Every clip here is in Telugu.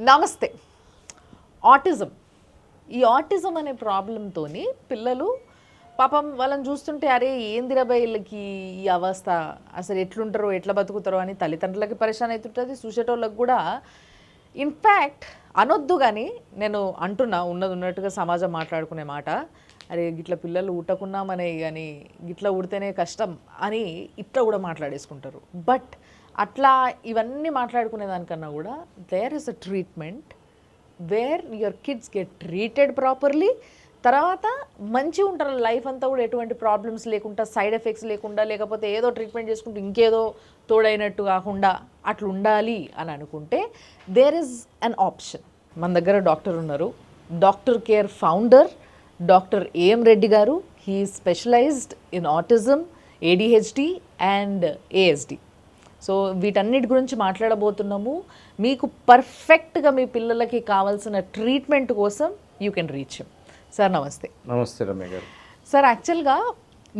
నమస్తే. ఆటిజం. ఈ ఆటిజం అనే ప్రాబ్లంతో పిల్లలు పాపం వాళ్ళని చూస్తుంటే అరే ఏందిరా బై వీళ్ళకి ఈ అవస్థ, అసలు ఎట్లుంటారో ఎట్లా బతుకుతారో అని తల్లిదండ్రులకి పరిశాన్ అవుతుంటుంది, చూసేటోళ్ళకి కూడా. ఇన్ఫ్యాక్ట్ అనొద్దు కానీ నేను అంటున్నా ఉన్నది ఉన్నట్టుగా సమాజం మాట్లాడుకునే మాట, అరే గిట్ల పిల్లలు ఊటకున్నామనే కానీ గిట్లా ఊడితేనే కష్టం అని ఇట్లా కూడా మాట్లాడేసుకుంటారు. బట్ అట్లా ఇవన్నీ మాట్లాడుకునే దానికన్నా కూడా there is a treatment where your kids get treated properly. తర్వాత మంచిగా ఉంటారు లైఫ్ అంతా కూడా, ఎటువంటి ప్రాబ్లమ్స్ లేకుండా, సైడ్ ఎఫెక్ట్స్ లేకుండా, లేకపోతే ఏదో ట్రీట్మెంట్ చేసుకుంటూ ఇంకేదో తోడైనట్టు కాకుండా అట్లా ఉండాలి అని అనుకుంటే దేర్ ఇస్ అన్ ఆప్షన్. మన దగ్గర డాక్టర్ ఉన్నారు, doctor care founder doctor AM Reddy garu. He specialised in autism, ADHD and ASD. So వీటన్నిటి గురించి మాట్లాడబోతున్నాము. మీకు పర్ఫెక్ట్గా మీ పిల్లలకి కావాల్సిన ట్రీట్మెంట్ కోసం you can reach him. Sir నమస్తే. నమస్తే రమ్య గారు. సార్ యాక్చువల్గా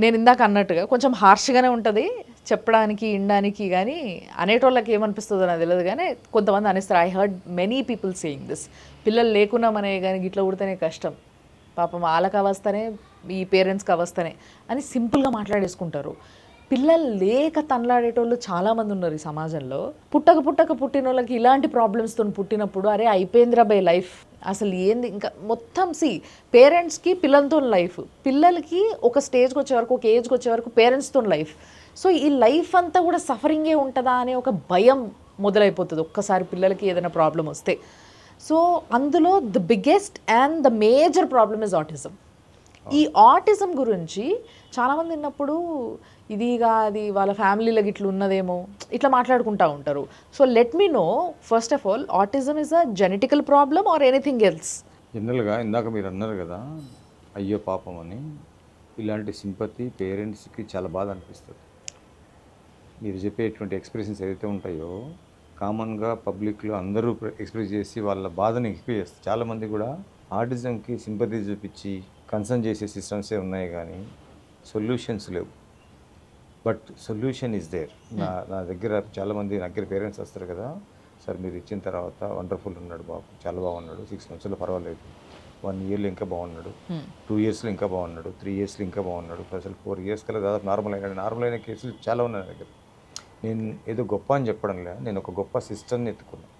నేను ఇందాక అన్నట్టుగా కొంచెం హార్ష్గానే ఉంటుంది చెప్పడానికి వినడానికి, కానీ అనేటోళ్ళకి ఏమనిపిస్తుందో నాకు తెలియదు, కానీ కొంతమంది అనేస్తారు. I heard many people saying this, పిల్లలు లేకున్నామనే కానీ గిట్లా ఉడితేనే కష్టం, పాపం వాళ్ళకి అవస్థనే ఈ పేరెంట్స్కి అవస్థనే అని సింపుల్గా మాట్లాడేసుకుంటారు. పిల్లలు లేక తనలాడేటోళ్ళు చాలామంది ఉన్నారు ఈ సమాజంలో. పుట్టిన వాళ్ళకి ఇలాంటి ప్రాబ్లమ్స్తో పుట్టినప్పుడు అరే అయిపోయిందిరా బై లైఫ్, అసలు ఏంది ఇంకా మొత్తం. పేరెంట్స్కి పిల్లలతో లైఫ్, పిల్లలకి ఒక స్టేజ్కి వచ్చే వరకు, ఒక ఏజ్కి వచ్చే వరకు పేరెంట్స్తో లైఫ్. సో ఈ లైఫ్ అంతా కూడా సఫరింగే ఉంటుందా అనే ఒక భయం మొదలైపోతుంది ఒక్కసారి పిల్లలకి ఏదైనా ప్రాబ్లం వస్తే. సో అందులో the biggest and the major problem is autism. ఈ ఆటిజం గురించి చాలామంది విన్నప్పుడు ఇదిగా అది వాళ్ళ ఫ్యామిలీలోకి ఇట్లా ఉన్నదేమో ఇట్లా మాట్లాడుకుంటూ ఉంటారు. So let me know first of all, autism is a genetical problem or anything else? జనరల్గా ఇందాక మీరు అన్నారు కదా అయ్యో పాపం అని, ఇలాంటి సింపతి పేరెంట్స్కి చాలా బాధ అనిపిస్తుంది. మీరు చెప్పేటువంటి ఎక్స్ప్రెషన్స్ ఏదైతే ఉంటాయో కామన్గా పబ్లిక్లో అందరూ ఎక్స్ప్రెస్ చేసి వాళ్ళ బాధని ఎక్స్ప్రెస్ చేస్తారు. చాలామంది కూడా ఆటిజంకి సింపతి చూపించి కన్సర్న్ చేసే సిస్టమ్సే ఉన్నాయి కానీ సొల్యూషన్స్ లేవు. But solution is there. నా దగ్గర చాలామంది నా దగ్గర పేరెంట్స్ వస్తారు కదా, సార్ మీరు ఇచ్చిన తర్వాత వండర్ఫుల్ ఉన్నాడు బాబు, చాలా బాగున్నాడు, 6 monthsలో పర్వాలేదు, 1 yearలో ఇంకా బాగున్నాడు, 2 yearsలో ఇంకా బాగున్నాడు, 3 yearsలో ఇంకా బాగున్నాడు, అసలు 4 years కల్లా దాదాపు నార్మల్ అయినాడు. నార్మల్ అయిన కేసులు చాలా ఉన్నాయి నా దగ్గర. నేను ఏదో గొప్ప అని చెప్పడం లేదు, నేను ఒక గొప్ప సిస్టమ్ని ఎత్తుకున్నాను.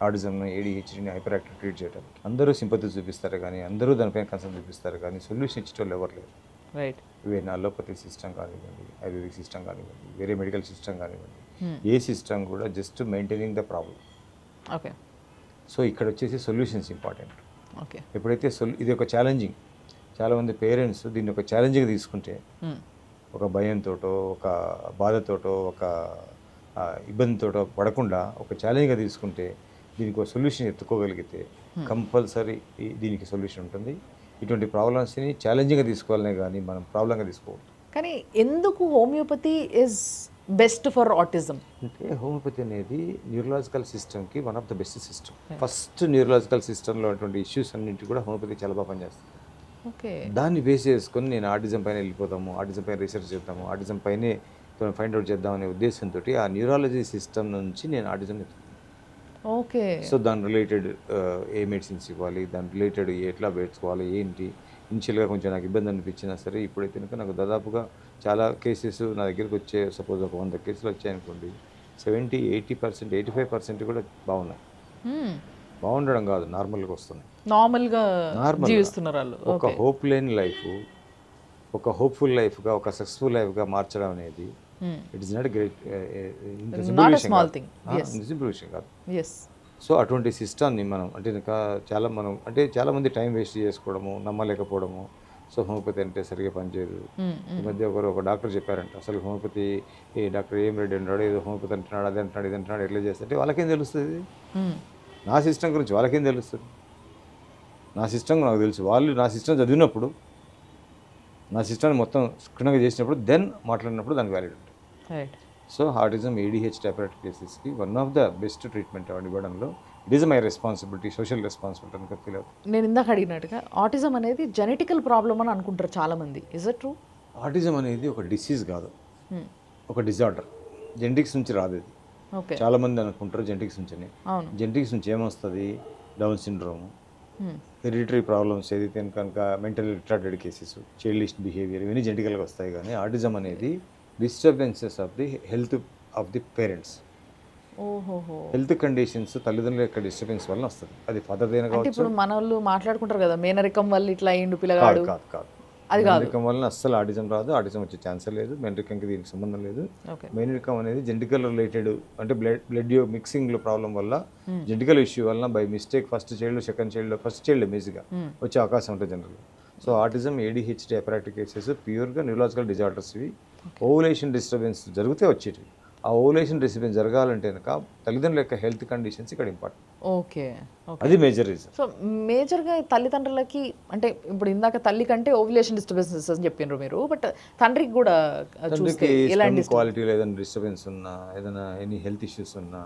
ఆటిజంను, ఏడిహెచ్డిని హైపర్ యాక్టివ్ ట్రీట్ చేయడానికి అందరూ సింపతి చూపిస్తారు కానీ, అందరూ దానిపైన కన్సర్న్ చూపిస్తారు కానీ సొల్యూషన్ ఇచ్చేటోళ్ళు ఎవరు లేరు. రైట్. ఈవెన్ అలోపతి సిస్టమ్ కానివ్వండి, ఆయుర్వేదిక్ సిస్టమ్ కానివ్వండి, వేరే మెడికల్ సిస్టమ్ కానివ్వండి, ఏ సిస్టమ్ కూడా just maintaining the problem. Okay. So ఇక్కడ వచ్చేసి సొల్యూషన్స్ ఇంపార్టెంట్. ఓకే. ఎప్పుడైతే ఇది ఒక ఛాలెంజింగ్, చాలామంది పేరెంట్స్ దీన్ని ఒక ఛాలెంజ్గా తీసుకుంటే, ఒక భయంతోటో, ఒక బాధతోటో, ఒక ఇబ్బందితోటో పడకుండా ఒక ఛాలెంజ్గా తీసుకుంటే, దీనికి ఒక సొల్యూషన్ ఎత్తుకోగలిగితే కంపల్సరీ దీనికి సొల్యూషన్ ఉంటుంది. ఇటువంటి ప్రాబ్లమ్స్ని ఛాలెంజింగ్గా తీసుకోవాలనే కానీ మనం ప్రాబ్లంగా తీసుకోవద్దు. కానీ ఎందుకు homeopathy is best for autism? అంటే హోమియోపతి అనేది న్యూరలాజికల్ సిస్టమ్కి one of the best system. First neurological సిస్టంలో అటువంటి ఇష్యూస్ అన్నింటి కూడా హోమియోపతి చాలా బాగా పనిచేస్తుంది. ఓకే. దాన్ని బేస్ చేసుకొని నేను ఆటిజం పైన వెళ్ళిపోతాము, ఆటిజం పైన రీసెర్చ్ చేద్దాము, ఆటిజం పైనే ఫైండ్ అవుట్ చేద్దామనే ఉద్దేశంతో ఆ న్యూరాలజీ సిస్టమ్ నుంచి నేను ఆటిజం ఎత్తుకున్నాను. ఓకే. సో దాని రిలేటెడ్ ఏ మెడిసిన్స్ ఇవ్వాలి, దాని రిలేటెడ్ ఎట్లా పెట్టుకోవాలి, ఏంటి, ఇనిషియల్గా కొంచెం నాకు ఇబ్బంది అనిపించినా సరే ఇప్పుడైతే కనుక నాకు దాదాపుగా చాలా కేసెస్ నా దగ్గరికి వచ్చే, సపోజ్ ఒక 100 కేసులు వచ్చాయనుకోండి, 70-80%, 85% కూడా బాగున్నాయి. బాగుండడం కాదు, నార్మల్గా వస్తున్నాయి, నార్మల్గా జీవిస్తున్నారు వాళ్ళు. ఒక హోప్ లేని లైఫ్ ఒక హోప్ఫుల్ లైఫ్గా, ఒక సక్సెస్ఫుల్ లైఫ్గా మార్చడం అనేది it is not great, simple విషయం కాదు. సో అటువంటి సిస్టమ్ని మనం అంటే చాలామంది టైం వేస్ట్ చేసుకోవడము, నమ్మలేకపోవడము. సో హోమియోపతి అంటే సరిగ్గా పనిచేయదు. ఈ మధ్య ఒక డాక్టర్ చెప్పారంట, అసలు హోమియోపతి ఈ డాక్టర్ ఏం రెడ్డి అంటాడు, ఏదో హోమియోపతి అంటున్నాడు, అది అంటున్నాడు, ఇది అంటున్నాడు, ఎట్లా చేస్తుంటే వాళ్ళకేం తెలుస్తుంది? నా సిస్టమ్ గురించి వాళ్ళకేం తెలుస్తుంది? నా సిస్టమ్ నాకు తెలుసు. వాళ్ళు నా సిస్టమ్ చదివినప్పుడు, నా సిస్టమ్ని మొత్తం క్షుణ్ణంగా చేసినప్పుడు, దెన్ మాట్లాడినప్పుడు దానికి వ్యాలిడ్ ఉంటుంది. సో ఆటిజం, ఏడిహెచ్ టైప్ కేసెస్కి one of the best treatment ఇవ్వడంలో it is my responsibility, social responsibility అని ఫీల్ అవుతుంది. నేను ఇందాక అడిగినట్టుగా ఆటిజం అనేది జెనెటికల్ ప్రాబ్లమ్ అని అనుకుంటారు చాలామంది. Is it true? ఆటిజం అనేది ఒక డిసీజ్ కాదు, ఒక డిజార్డర్. జెనెటిక్స్ నుంచి రాదు. ఓకే. చాలామంది అనుకుంటారు జెనెటిక్స్ నుంచని. అవును. జెనెటిక్స్ నుంచి ఏమొస్తుంది? డౌన్ సిండ్రోమ్, హ్మ్. హెరిడిటరీ ప్రాబ్లమ్స్ ఏదైతే కనుక mental retarded cases, childish behaviour ఇవన్నీ జెనెటికల్గా వస్తాయి. కానీ ఆటిజం అనేది disturbances of the health of the parents. ఓహోహో! హెల్త్ కండిషన్స్ తల్లిదండ్రుల యొక్క డిస్టర్బెన్స్ వల్ల వస్తుంది. అది ఫాదర్దైనా అంటే కావచ్చు. ఇప్పుడు మనోళ్ళు మాట్లాడుకుంటారు కదా, మేనరికం వల్ల ఇట్లా అయిండు కాదు పిల్లగాడు. కాదు కాదు అది కాదు. మెయిన్రికం వలన అస్సలు ఆటిజం రాదు. ఆటిజం వచ్చే ఛాన్సే లేదు. మెయిన్రికంకి దీనికి సంబంధం లేదు. ఓకే. మెయిన్రికం అనేది జెనెటికల్ రిలేటెడ్, అంటే బ్లడ్ మిక్సింగ్లో ప్రాబ్లం వల్ల, జెనెటికల్ ఇష్యూ వలన by mistake first child second child first child బేసిక్గా వచ్చే అవకాశం ఉంటుంది జనరల్గా. So autism, ADHD, hyperactive cases ప్యూర్గా న్యూరలాజికల్ డిజార్డర్స్. ఇవి ఓవులేషన్ డిస్టర్బెన్స్ జరిగితే వచ్చేటివి. ఆ ఓవులేషన్ డిస్టర్బెన్స్ జరగాలంటే కనుక తల్లిదండ్రుల యొక్క హెల్త్ కండిషన్స్ ఇక్కడ ఇంపార్టెంట్. ఓకే. ఓకే. అది మేజర్ రీజన్. సో మేజర్గా తల్లిదండ్రులకి అంటే ఇప్పుడు ఇందాక తల్లి కంటే ఓవ్యులేషన్ డిస్టర్బెన్సెస్ అని చెప్పిండ్రు మీరు, బట్ తండ్రికి కూడా చూస్తే ఎలాంటి క్వాలిటీలో ఏదైనా డిస్టర్బెన్స్ ఉన్నా, ఏదైనా ఎనీ హెల్త్ ఇష్యూస్ ఉన్నా,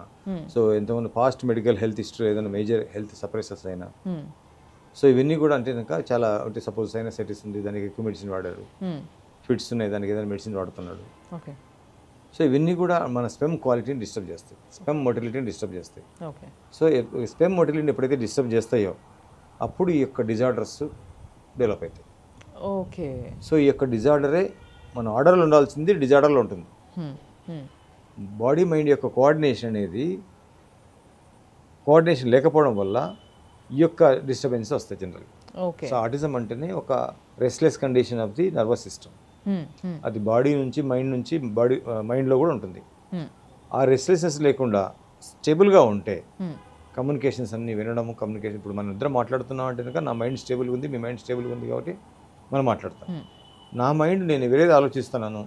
సో ఎంతమంది పాస్ట్ మెడికల్ హెల్త్ హిస్టరీ ఏదైనా మేజర్ హెల్త్ సప్రెసెస్ అయినా, సో ఇవన్నీ కూడా అంటే కనుక చాలా, అంటే సపోజ్ సైనసైటిస్ ఉంది, దానికి ఎక్కువ మెడిసిన్ వాడారు, ఫిట్స్ ఉన్నాయి, దానికి ఏదైనా మెడిసిన్ వాడుతున్నాడు. ఓకే. సో ఇవన్నీ కూడా మన స్పెమ్ క్వాలిటీని డిస్టర్బ్ చేస్తాయి, స్పెమ్ మొటిలిటీని డిస్టర్బ్ చేస్తాయి. ఓకే. సో స్పెమ్ మొటిలిటీని ఎప్పుడైతే డిస్టర్బ్ చేస్తాయో అప్పుడు ఈ యొక్క డిజార్డర్స్ డెవలప్ అవుతాయి. ఓకే. సో ఈ యొక్క డిజార్డరే మన ఆర్డర్లో ఉండాల్సింది డిజార్డర్లో ఉంటుంది. బాడీ మైండ్ యొక్క కోఆర్డినేషన్ లేకపోవడం వల్ల ఈ యొక్క డిస్టర్బెన్స్ వస్తాయి జనరల్. ఓకే. సో ఆటిజం అంటేనే ఒక restless condition of the nervous system. అది బాడీ నుంచి మైండ్లో కూడా ఉంటుంది. ఆ రెస్ట్లెస్నెస్ లేకుండా స్టేబుల్గా ఉంటే కమ్యూనికేషన్స్ అన్ని వినడము, కమ్యూనికేషన్, ఇప్పుడు మనం ఇద్దరం మాట్లాడుతున్నాం అంటే కనుక నా మైండ్ స్టేబుల్గా ఉంది, మీ మైండ్ స్టేబుల్గా ఉంది కాబట్టి మనం మాట్లాడతాం. నా మైండ్ నేను వేరేది ఆలోచిస్తున్నాను,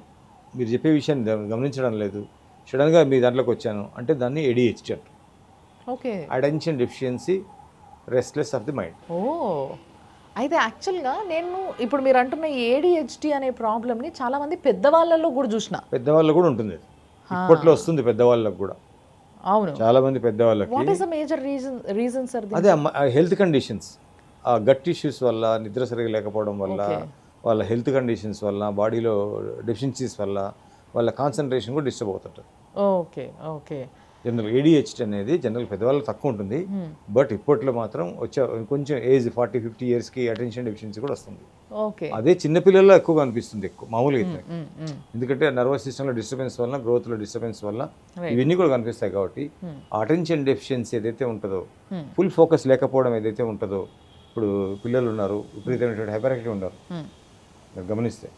మీరు చెప్పే విషయాన్ని గమనించడం లేదు, సడన్గా మీ దాంట్లోకి వచ్చాను అంటే దాన్ని ADHD అంటారు. Okay. Attention deficiency restless of the mind. ఓ, అయితే యాక్చువల్గా నేను ఇప్పుడు మీరు అంటున్న ADHD అనే ప్రాబ్లమ్ని చాలామంది పెద్దవాళ్ళలో కూడా చూసిన. పెద్దవాళ్ళకు కూడా ఉంటుంది, ఇప్పట్లో వస్తుంది పెద్దవాళ్ళకు కూడా. అవును. చాలా మంది పెద్దవాళ్ళకి what is the major reason sir? అదే హెల్త్ కండిషన్స్, ఆ గట్ ఇష్యూస్ వల్ల, నిద్ర సరిగా లేకపోవడం వల్ల, వాళ్ళ హెల్త్ కండిషన్స్ వల్ల, బాడీలో డెఫిషియన్సీస్ వల్ల వాళ్ళ కాన్సన్ట్రేషన్ కూడా డిస్టర్బ్ అవుతుంటారు. ఓకే. ఓకే. జనరల్ ADHD అనేది జనరల్ పెద్దవాళ్ళకి తక్కువ ఉంటుంది, బట్ ఇప్పట్లో మాత్రం కొంచెం ఏజ్ 40-50 ఇయర్స్కి అటెన్షన్ డెఫిషియన్సీ కూడా వస్తుంది. ఓకే. అదే చిన్నపిల్లల్లో ఎక్కువగా అనిపిస్తుంది, మామూలుగా అయితే. ఎందుకంటే నర్వస్ సిస్టంలో డిస్టర్బెన్స్ వల్ల, గ్రోత్లో డిస్టర్బెన్స్ వల్ల ఇవన్నీ కూడా కనిపిస్తాయి. కాబట్టి అటెన్షన్ డెఫిషియన్సీ ఏదైతే ఉంటుందో, ఫుల్ ఫోకస్ లేకపోవడం ఏదైతే ఉంటుందో, ఇప్పుడు పిల్లలు ఉన్నారు విపరీతమైనటువంటి హైపర్ యాక్టివ్ ఉన్నారు, మీరు గమనిస్తే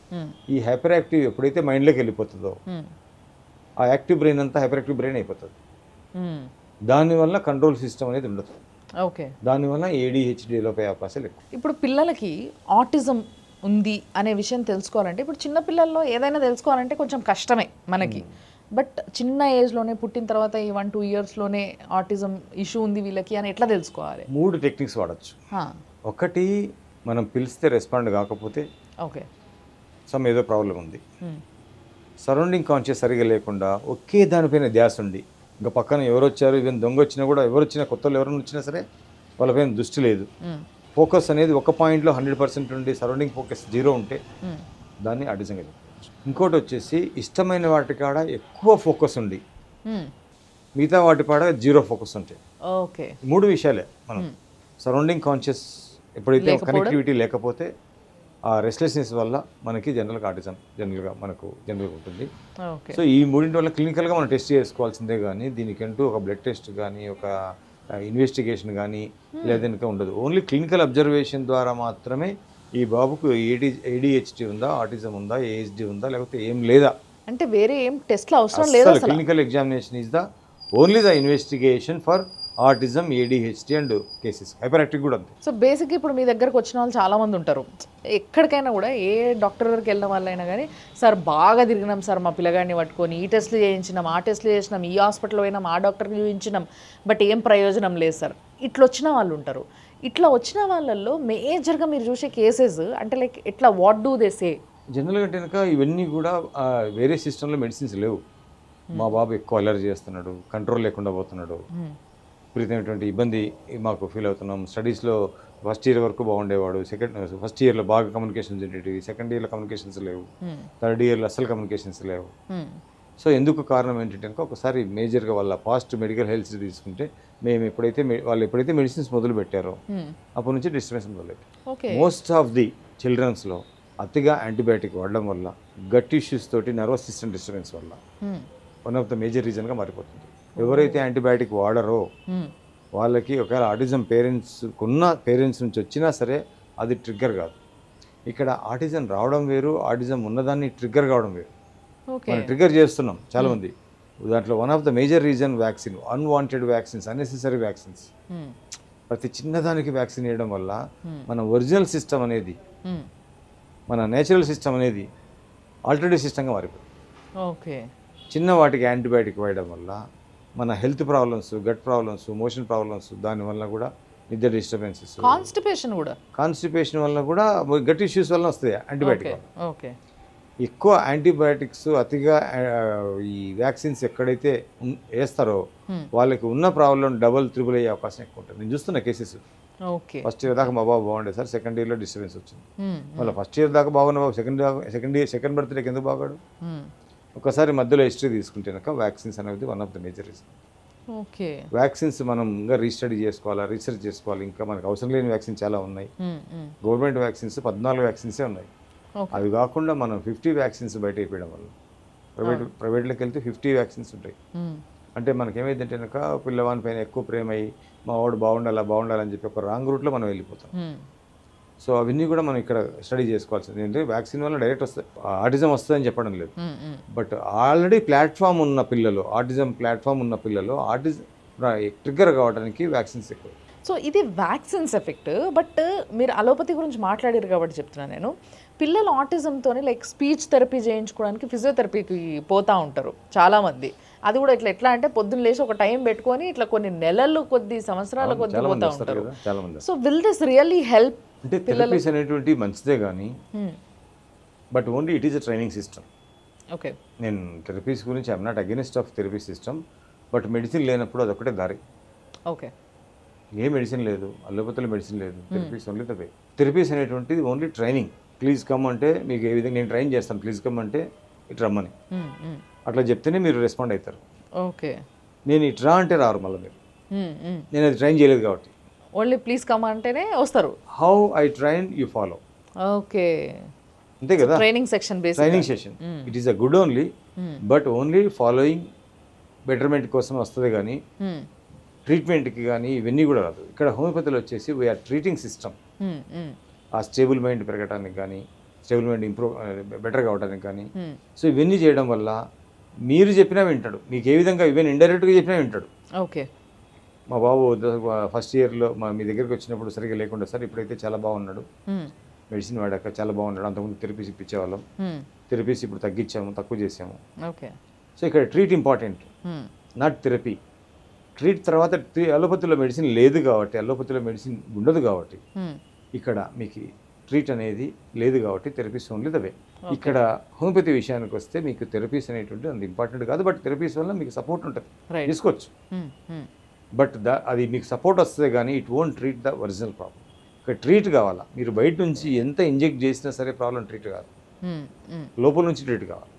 ఈ హైపర్ యాక్టివ్ ఎప్పుడైతే మైండ్లోకి వెళ్ళిపోతుందో ఆ యాక్టివ్ బ్రెయిన్ అంతా హైపర్ యాక్టివ్ బ్రెయిన్ అయిపోతుంది. దానివల్ల కంట్రోల్ సిస్టమ్ అనేది ఉండదు. ఓకే. దానివల్ల ADHD డెవలప్ అయ్యే అవకాశాలు ఎక్కువ. ఇప్పుడు పిల్లలకి ఆటిజం ఉంది అనే విషయం తెలుసుకోవాలంటే, ఇప్పుడు చిన్న పిల్లల్లో ఏదైనా తెలుసుకోవాలంటే కొంచెం కష్టమే మనకి, బట్ చిన్న ఏజ్లోనే పుట్టిన తర్వాత ఈ 1-2 ఇయర్స్లోనే ఆటిజం ఇష్యూ ఉంది వీళ్ళకి అని ఎట్లా తెలుసుకోవాలి? 3 టెక్నిక్స్ వాడచ్చు. ఒకటి, మనం పిలిస్తే రెస్పాండ్ కాకపోతే ఓకే, ఏదో ప్రాబ్లం ఉంది. సరౌండింగ్ కాన్షియస్ సరిగా లేకుండా ఒకే దానిపైన ధ్యాస ఉండి, ఇంకా పక్కన ఎవరు వచ్చారు, ఈవెన్ దొంగ వచ్చినా కూడా, ఎవరు వచ్చినా కొత్తలో ఎవరైనా వచ్చినా సరే వాళ్ళపైన దృష్టి లేదు. ఫోకస్ అనేది ఒక పాయింట్లో 100% ఉండి సరౌండింగ్ ఫోకస్ 0 ఉంటే దాన్ని ఆటిజంగా చెప్పుకోవచ్చు. ఇంకోటి వచ్చేసి ఇష్టమైన వాటి కాడ ఎక్కువ ఫోకస్ ఉండి మిగతా వాటి కాడ 0 ఫోకస్ ఉంటాయి. ఓకే. 3 విషయాలే. మనం సరౌండింగ్ కాన్షియస్ ఎప్పుడైతే కనెక్టివిటీ లేకపోతే ఆ రెస్ట్లెస్నెస్ వల్ల మనకి జనరల్గా ఆటిజం జనరల్గా ఉంటుంది. సో ఈ మూడింటి వల్ల క్లినికల్గా మనం టెస్ట్ చేసుకోవాల్సిందే, కానీ దీనికంటూ ఒక బ్లడ్ టెస్ట్ కానీ, ఒక ఇన్వెస్టిగేషన్ కానీ లేదనుక ఉండదు. ఓన్లీ క్లినికల్ అబ్జర్వేషన్ ద్వారా మాత్రమే ఈ బాబుకు ADHD ఉందా, ఆటిజం ఉందా, ASD ఉందా, లేకపోతే ఏం లేదా అంటే వేరే ఏం టెస్ట్లు అవసరం లేదు. Clinical examination is the only the investigation for autism, ADHD and cases. Hyper active కూడా అంతే. సో బేసిక్గా ఇప్పుడు మీ దగ్గరకు వచ్చిన వాళ్ళు చాలామంది ఉంటారు, ఎక్కడికైనా కూడా ఏ డాక్టర్ దగ్గరికి వెళ్ళిన వాళ్ళైనా కానీ, సార్ బాగా తిరిగినాం సార్ మా పిల్లగాడిని పట్టుకొని, ఈ టెస్ట్లు చేయించినాం, ఆ టెస్ట్లు చేసినాం, ఈ హాస్పిటల్ పోయినాం, ఆ డాక్టర్కి చూపించినాం, బట్ ఏం ప్రయోజనం లేదు సార్, ఇట్లా వచ్చిన వాళ్ళు ఉంటారు. ఇట్లా వచ్చిన వాళ్ళల్లో మేజర్గా మీరు చూసే కేసెస్ అంటే లైక్ ఎట్లా, వాట్ డూ దే సే? జనరల్గా అంటే కనుక ఇవన్నీ కూడా వేరే సిస్టంలో మెడిసిన్స్ లేవు. మా బాబు ఎక్కువ అలర్జీ చేస్తున్నాడు, కంట్రోల్ లేకుండా పోతున్నాడు, విపరీతమైనటువంటి ఇబ్బంది మాకు ఫీల్ అవుతున్నాం, స్టడీస్లో ఫస్ట్ ఇయర్ వరకు బాగుండేవాడు, ఫస్ట్ ఇయర్లో బాగా కమ్యూనికేషన్స్ ఉండేవి, సెకండ్ ఇయర్లో కమ్యూనికేషన్స్ లేవు, థర్డ్ ఇయర్లో అస్సలు కమ్యూనికేషన్స్ లేవు. సో ఎందుకు కారణం ఏంటంటే కనుక ఒకసారి మేజర్గా వాళ్ళ పాస్ట్ మెడికల్ హెల్త్ తీసుకుంటే మేము ఎప్పుడైతే వాళ్ళు ఎప్పుడైతే మెడిసిన్స్ మొదలు పెట్టారో అప్పటి నుంచి డిస్టర్బెన్స్ మొదలైంది. ఓకే. మోస్ట్ ఆఫ్ ది చిల్డ్రన్స్లో అతిగా యాంటీబయాటిక్ వాడడం వల్ల గట్ ఇష్యూస్ తోటి నర్వస్ సిస్టమ్ డిస్టర్బెన్స్ వల్ల వన్ ఆఫ్ ద మేజర్ రీజన్గా మారిపోతుంది. ఎవరైతే యాంటీబయాటిక్ వాడరో వాళ్ళకి ఒకవేళ ఆటిజం పేరెంట్స్ నుంచి వచ్చినా సరే అది ట్రిగ్గర్ కాదు. ఇక్కడ ఆటిజం రావడం వేరు, ఆటిజం ఉన్నదాన్ని ట్రిగ్గర్ కావడం వేరు. ఓకే. మనం ట్రిగ్గర్ చేస్తున్నాం చాలామంది. దాంట్లో one of the major reason vaccine, unwanted vaccines, unnecessary vaccines. ప్రతి చిన్నదానికి వ్యాక్సిన్ వేయడం వల్ల మన ఒరిజినల్ సిస్టమ్ అనేది, మన నేచురల్ సిస్టమ్ అనేది ఆల్టర్నేటివ్ సిస్టమ్గా మారిపోతుంది. ఓకే. చిన్న వాటికి యాంటీబయాటిక్ వేయడం వల్ల మన health problems, gut problems, motion problems, దానివల్ల కూడా నిద్ర డిస్టర్బెన్సెస్, కాన్స్టిపేషన్ వల్ల కూడా గట్ ఇష్యూస్ వల్ల వస్తాయి యాంటీబయాటిక్ వల్ల. ఓకే. ఎక్కువ యాంటీబయాటిక్స్ అతిగా ఈ వ్యాక్సిన్స్ ఎక్కడైతే వేస్తారో వాళ్ళకి ఉన్న ప్రాబ్లం డబుల్ త్రిబుల్ అయ్యే అవకాశం ఎక్కువ ఉంటుంది. నేను చూస్తున్న కేసెస్. ఓకే. ఫస్ట్ ఇయర్ దాకా మా బాబు బాగుండే సార్, సెకండ్ ఇయర్లో డిస్టర్బెన్స్ వచ్చింది. మళ్ళీ ఫస్ట్ ఇయర్ దాకా బాగున్న బాబు సెకండ్ బర్త్డేకి ఎందుకు బాగాడు? ఒకసారి మధ్యలో హిస్టరీ తీసుకుంటే కనుక వ్యాక్సిన్స్ అనేది one of the major reason. Okay. Vaccines మనం ఇంకా రీస్టడీ చేసుకోవాలా, రీసెర్చ్ చేసుకోవాలి. ఇంకా మనకు అవసరం లేని వ్యాక్సిన్ చాలా ఉన్నాయి. గవర్నమెంట్ వ్యాక్సిన్స్ 14 వ్యాక్సిన్సే ఉన్నాయి. అవి కాకుండా మనం 50 వ్యాక్సిన్స్ బయట అయిపోయడం వల్ల ప్రైవేట్లోకి వెళ్తే 50 వ్యాక్సిన్స్ ఉంటాయి. అంటే మనకేమైందంటే కనుక పిల్లవాని పైన ఎక్కువ ప్రేమ అయ్యి మా వాడు బాగుండాలని చెప్పి ఒక రాంగ్ రూట్లో మనం వెళ్ళిపోతాం. సో అవన్నీ కూడా మనం ఇక్కడ స్టడీ చేసుకోవాల్సింది ఏంటంటే వ్యాక్సిన్ వల్ల డైరెక్ట్ వస్తుంది, ఆటిజం వస్తుందని చెప్పడం లేదు. బట్ ఆల్రెడీ ప్లాట్ఫామ్ ఉన్న పిల్లలు, ఆటిజం ప్లాట్ఫామ్ ఉన్న పిల్లలు ఆటిజం ట్రిగ్గర్ కావడానికి వ్యాక్సిన్స్ ఎక్కువ. సో ఇది వ్యాక్సిన్స్ ఎఫెక్ట్. బట్ మీరు అలోపతి గురించి మాట్లాడారు కాబట్టి చెప్తున్నాను నేను. పిల్లలు ఆటిజంతో లైక్ స్పీచ్ థెరపీ చేయించుకోవడానికి ఫిజియోథెరపీకి పోతూ ఉంటారు చాలామంది. అది కూడా ఎట్లా అంటే పొద్దున్న లేచి ఒక టైం పెట్టుకొని ఇట్లా కొన్ని నెలలు, కొద్ది సంవత్సరాల కొద్ది పోతూ ఉంటారు. So will this really help? అంటే థెరపీస్ అనేటువంటి మంచిదే కానీ but only it is a training system. Okay. నేను థెరపీస్ గురించి I'm not against of therapy system, but medicine లేనప్పుడు అదొకటే దారి. ఓకే. ఏ మెడిసిన్ లేదు, అల్లోపతిలో మెడిసిన్ లేదు, therapies only the way. Therapies అనేటువంటిది ఓన్లీ ట్రైనింగ్. ప్లీజ్ కమ్ అంటే మీకు ఏ విధంగా నేను ట్రైన్ చేస్తాను, ప్లీజ్ కమ్ అంటే ఇటు రమ్మని అట్లా చెప్తేనే మీరు రెస్పాండ్ అవుతారు. ఓకే. నేను ఇటు రా అంటే రారు మళ్ళీ మీరు. నేను అది ట్రైన్ చేయలేదు కాబట్టి. ఓన్లీ ప్లీజ్ కమ్ అంటేనే వస్తారు. How I train you follow. Okay. అంతే కదా, training section. Training session it is a good only, but only following betterment కోసం వస్తుంది కానీ ట్రీట్మెంట్కి కానీ ఇవన్నీ కూడా రాదు. ఇక్కడ హోమియోపతిలో వచ్చేసి వీఆర్ ట్రీటింగ్ సిస్టమ్. ఆ స్టేబుల్ మైండ్ పెరగడానికి కానీ, స్టేబుల్ మైండ్ బెటర్ కావడానికి కానీ. సో ఇవన్నీ చేయడం వల్ల మీరు చెప్పినా వింటాడు, మీకు ఏ విధంగా ఈవెన్ ఇండైరెక్ట్గా చెప్పినా వింటాడు. ఓకే. మా బాబు ఫస్ట్ ఇయర్లో మీ దగ్గరికి వచ్చినప్పుడు సరిగ్గా లేకుండా సార్ ఇప్పుడైతే చాలా బాగున్నాడు, మెడిసిన్ వాడాక చాలా బాగున్నాడు, అంతకుముందు థెరపీస్ ఇప్పించేవాళ్ళం, థెరపీస్ ఇప్పుడు తక్కువ చేసాము. ఓకే. సో ఇక్కడ treat important, not therapy. Treat తర్వాత అలోపతిలో మెడిసిన్ లేదు కాబట్టి, అలోపతిలో మెడిసిన్ ఉండదు కాబట్టి, ఇక్కడ మీకు ట్రీట్ అనేది లేదు కాబట్టి థెరపీస్ ఓన్లీ ద వే. ఇక్కడ హోమియోపతి విషయానికి వస్తే మీకు థెరపీస్ అనేటువంటి అంత ఇంపార్టెంట్ కాదు, బట్ థెరపీస్ వల్ల మీకు సపోర్ట్ ఉంటుంది, తీసుకోవచ్చు. బట్ అది మీకు సపోర్ట్ వస్తుంది కానీ it won't treat the original problem. ఇక్కడ ట్రీట్ కావాలా, మీరు బయట నుంచి ఎంత ఇంజెక్ట్ చేసినా సరే ప్రాబ్లం ట్రీట్ కాదు, లోపల నుంచి ట్రీట్ కావాలి.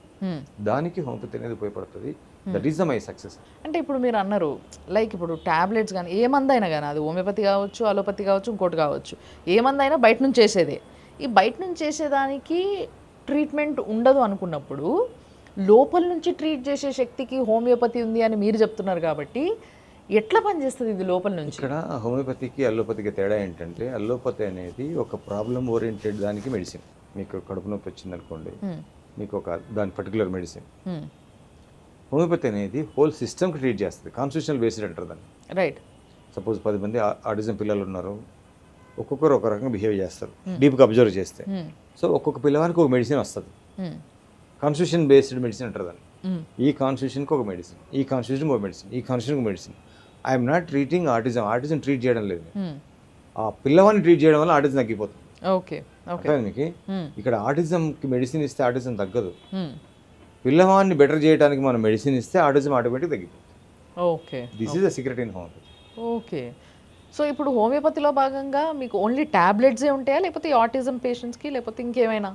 దానికి హోమియోపతి అనేది ఉపయోగపడుతుంది. That is the my success. అంటే ఇప్పుడు మీరు అన్నారు లైక్ ఇప్పుడు ట్యాబ్లెట్స్ కానీ ఏ మందైనా కానీ, అది హోమియోపతి కావచ్చు, అలోపతి కావచ్చు, ఇంకోటి కావచ్చు, ఏ మందైనా బయట నుంచి చేసేదే. ఈ బయట నుంచి చేసేదానికి ట్రీట్మెంట్ ఉండదు అనుకున్నప్పుడు లోపల నుంచి ట్రీట్ చేసే శక్తికి హోమియోపతి ఉంది అని మీరు చెప్తున్నారు కాబట్టి ఎట్లా పనిచేస్తుంది ఇది లోపల నుంచి? ఇక్కడ హోమియోపతికి అల్లోపతికి తేడా ఏంటంటే, అల్లోపతి అనేది ఒక ప్రాబ్లం ఓరియంటెడ్ దానికి మెడిసిన్. మీకు కడుపు నొప్పి వచ్చిందనుకోండి, మీకు ఒక దాని పర్టికులర్ మెడిసిన్. హోమియోపతి అనేది హోల్ సిస్టమ్కి ట్రీట్ చేస్తుంది, కాన్స్టిట్యూషనల్ బేస్డ్ అంటారు దాన్ని. రైట్. సపోజ్ 10 మంది ఆటిజం పిల్లలు ఉన్నారు, ఒక్కొక్కరు ఒక రకంగా బిహేవ్ చేస్తారు డీప్గా అబ్జర్వ్ చేస్తే. సో ఒక్కొక్క పిల్లవానికి ఒక మెడిసిన్ వస్తుంది, కాన్స్టిట్యూషన్ బేస్డ్ మెడిసిన్ అంటారు దాన్ని. ఈ కాన్స్టిట్యూషన్కి ఒక మెడిసిన్, ఈ కాన్స్టిట్యూషన్కి ఒక మెడిసిన్, ఈ కాన్స్టిట్యూషన్కి ఒక medicine. I'm not treating autism treat చేయడం లేదు, ఆ పిల్లవాడిని ట్రీట్ చేయడం వల్ల ఆటిజం తగ్గిపోతుంది. ఓకే. మీకు ఇక్కడ ఆటిజంకి మెడిసిన్ ఇస్తే ఆటిజం తగ్గదు, పిల్లవాడిని బెటర్ చేయడానికి మనం మెడిసిన్ ఇస్తే ఆటిజం ఆటోమేటిక్ తగ్గిపోతుంది. Okay. This is the secret in homeopathy. Okay. So ఇప్పుడు హోమియోపతిలో భాగంగా మీకు ఓన్లీ ట్యాబ్లెట్సే ఉంటాయా, లేకపోతే ఆటిజం పేషెంట్స్కి, లేకపోతే ఇంకేమైనా?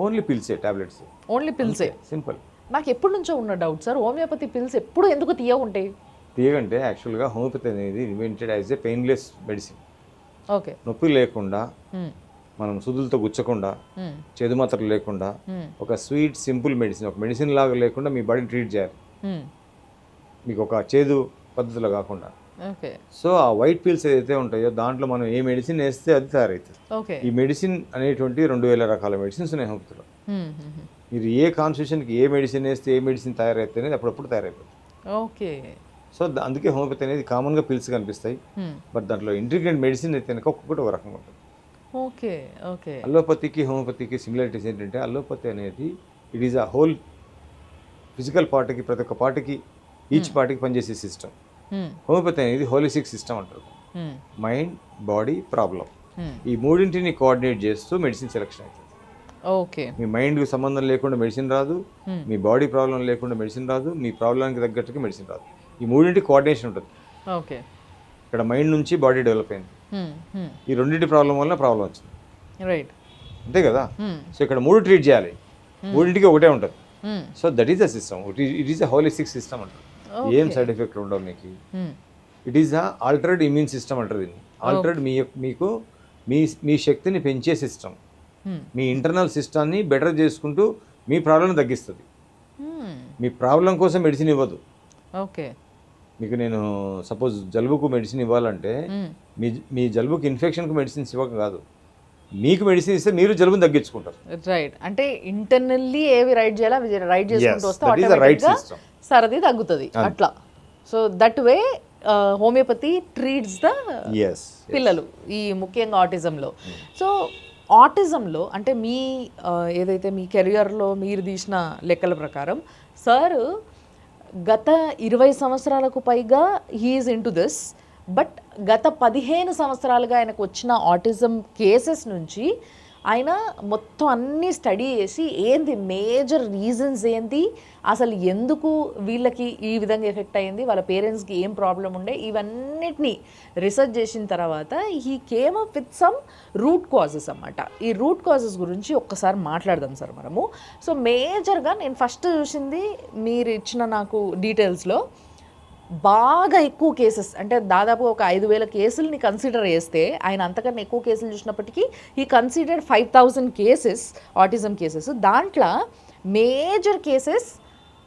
ఓన్లీ పిల్సే, టాబ్లెట్స్, ఓన్లీ పిల్సే, సింపుల్. నాకు ఎప్పటి నుంచో ఉన్న డౌట్ సార్, హోమియోపతి పిల్స్ ఎప్పుడు ఎందుకు తీయగా ఉంటాయి? తీయగంటే యాక్చువల్గా హోమియోపతి అనేది invented as a painless medicine. Okay. నొప్పి లేకుండా, మనం సుదులతో గుచ్చకుండా, చేదు మాత్రలు లేకుండా, ఒక స్వీట్ సింపుల్ మెడిసిన్, ఒక మెడిసిన్ లాగా లేకుండా మీ బాడీని ట్రీట్ చేయాలి, మీకు ఒక చేదు పద్ధతిలో కాకుండా. ఓకే. సో ఆ వైట్ పిల్స్ ఏదైతే ఉంటాయో దాంట్లో మనం ఏ మెడిసిన్ వేస్తే అది తయారవుతుంది. ఓకే. ఈ మెడిసిన్ అనేటువంటి 2000 రకాల మెడిసిన్స్ ఉన్నాయి హోమియోపతిలో. మీరు ఏ కాన్స్టిట్యూషన్కి ఏ మెడిసిన్ వేస్తే ఏ మెడిసిన్ తయారైతే అనేది అప్పుడప్పుడు తయారైపోతుంది. ఓకే. సో అందుకే హోమియోపతి అనేది కామన్గా పిల్స్ కనిపిస్తాయి, బట్ దాంట్లో ఇంటిగ్రేటెడ్ మెడిసిన్ అయితే కనుక ఒక్కొక్కటి ఒక రకంగా ఉంటుంది. ఓకే. ఓకే. అల్లోపతికి హోమియోపతికి సిమిలారిటీస్ ఏంటంటే, అల్లోపతి అనేది it is a whole physical పార్ట్కి, ప్రతి ఒక్క పార్ట్కి, ఈచ్ పార్ట్కి పనిచేసే సిస్టమ్. హోమియోపతి అనేది హోలిస్టిక్ సిస్టమ్ అంటారు. మైండ్, బాడీ, ప్రాబ్లం, ఈ మూడింటిని కోఆర్డినేట్ చేస్తూ మెడిసిన్ సెలెక్షన్ అవుతుంది. ఓకే. మీ మైండ్కి సంబంధం లేకుండా మెడిసిన్ రాదు, మీ బాడీ ప్రాబ్లం లేకుండా మెడిసిన్ రాదు, మీ ప్రాబ్లంకి తగ్గట్టుగా మెడిసిన్ రాదు. ఈ మూడింటి కోఆర్డినేషన్ ఉంటుంది. ఓకే. ఇక్కడ మైండ్ నుంచి బాడీ డెవలప్ అయింది, ఈ రెండింటి ప్రాబ్లం వల్ల ప్రాబ్లం వచ్చింది. రైట్. అంతే కదా. సో ఇక్కడ మూడు ట్రీట్ చేయాలి, మూడింటికి ఒకటే ఉంటుంది. So that is the system. It is a holistic system అంటారు. ఏం సైడ్ ఎఫెక్ట్ ఉండవు మీకు. It is a altered immune system అంటారు దీన్ని. ఆల్టర్డ్ మీకు మీ శక్తిని పెంచే సిస్టమ్, మీ ఇంటర్నల్ సిస్టాన్ని బెటర్ చేసుకుంటూ మీ ప్రాబ్లం తగ్గిస్తుంది. మీ ప్రాబ్లం కోసం మెడిసిన్ ఇవ్వదు. ఓకే. మీకు నేను సపోజ్ జలుబుకు మెడిసిన్ ఇవ్వాలంటే మీ జలుబుకి ఇన్ఫెక్షన్కు మెడిసిన్స్ ఇవ్వక కాదు, మీకు మెడిసిన్ ఇస్తే మీరు జలుబుని తగ్గించుకుంటారు. రైట్. అంటే ఇంటర్నల్లీ ఏవి రైట్ చేయాలో అవి రైట్ చేసుకుంటూ వస్తే రైట్ ఆటోమేటిక్గా సిస్టమ్, సరది తగ్గుతుంది అట్లా. So that way homeopathy treats the పిల్లలు, ఈ ముఖ్యంగా ఆటిజంలో. సో ఆటిజంలో అంటే మీ ఏదైతే మీ కెరియర్లో మీరు తీసిన లెక్కల ప్రకారం సార్ గత 20 సంవత్సరాలకు పైగా he's into this, but గత 15 సంవత్సరాలుగా ఆయనకు వచ్చిన ఆటిజం కేసెస్ నుంచి ఆయన మొత్తం అన్నీ స్టడీ చేసి ఏంది మేజర్ రీజన్స్ ఏంటి, అసలు ఎందుకు వీళ్ళకి ఈ విధంగా ఎఫెక్ట్ అయ్యింది, వాళ్ళ పేరెంట్స్కి ఏం ప్రాబ్లం ఉండే, ఇవన్నిటినీ రీసెర్చ్ చేసిన తర్వాత he came up with some root causes అన్నమాట. ఈ రూట్ కాజెస్ గురించి ఒక్కసారి మాట్లాడదాం సార్ మనము. సో మేజర్గా నేను ఫస్ట్ చూసింది మీరు ఇచ్చిన నాకు డీటెయిల్స్లో బాగా ఎక్కువ కేసెస్, అంటే దాదాపు ఒక 5,000 కేసుల్ని కన్సిడర్ చేస్తే ఆయన అంతకన్నా ఎక్కువ కేసులు చూసినప్పటికీ ఈ కన్సిడర్డ్ 5,000 కేసెస్ ఆటిజం కేసెస్. దాంట్లో మేజర్ కేసెస్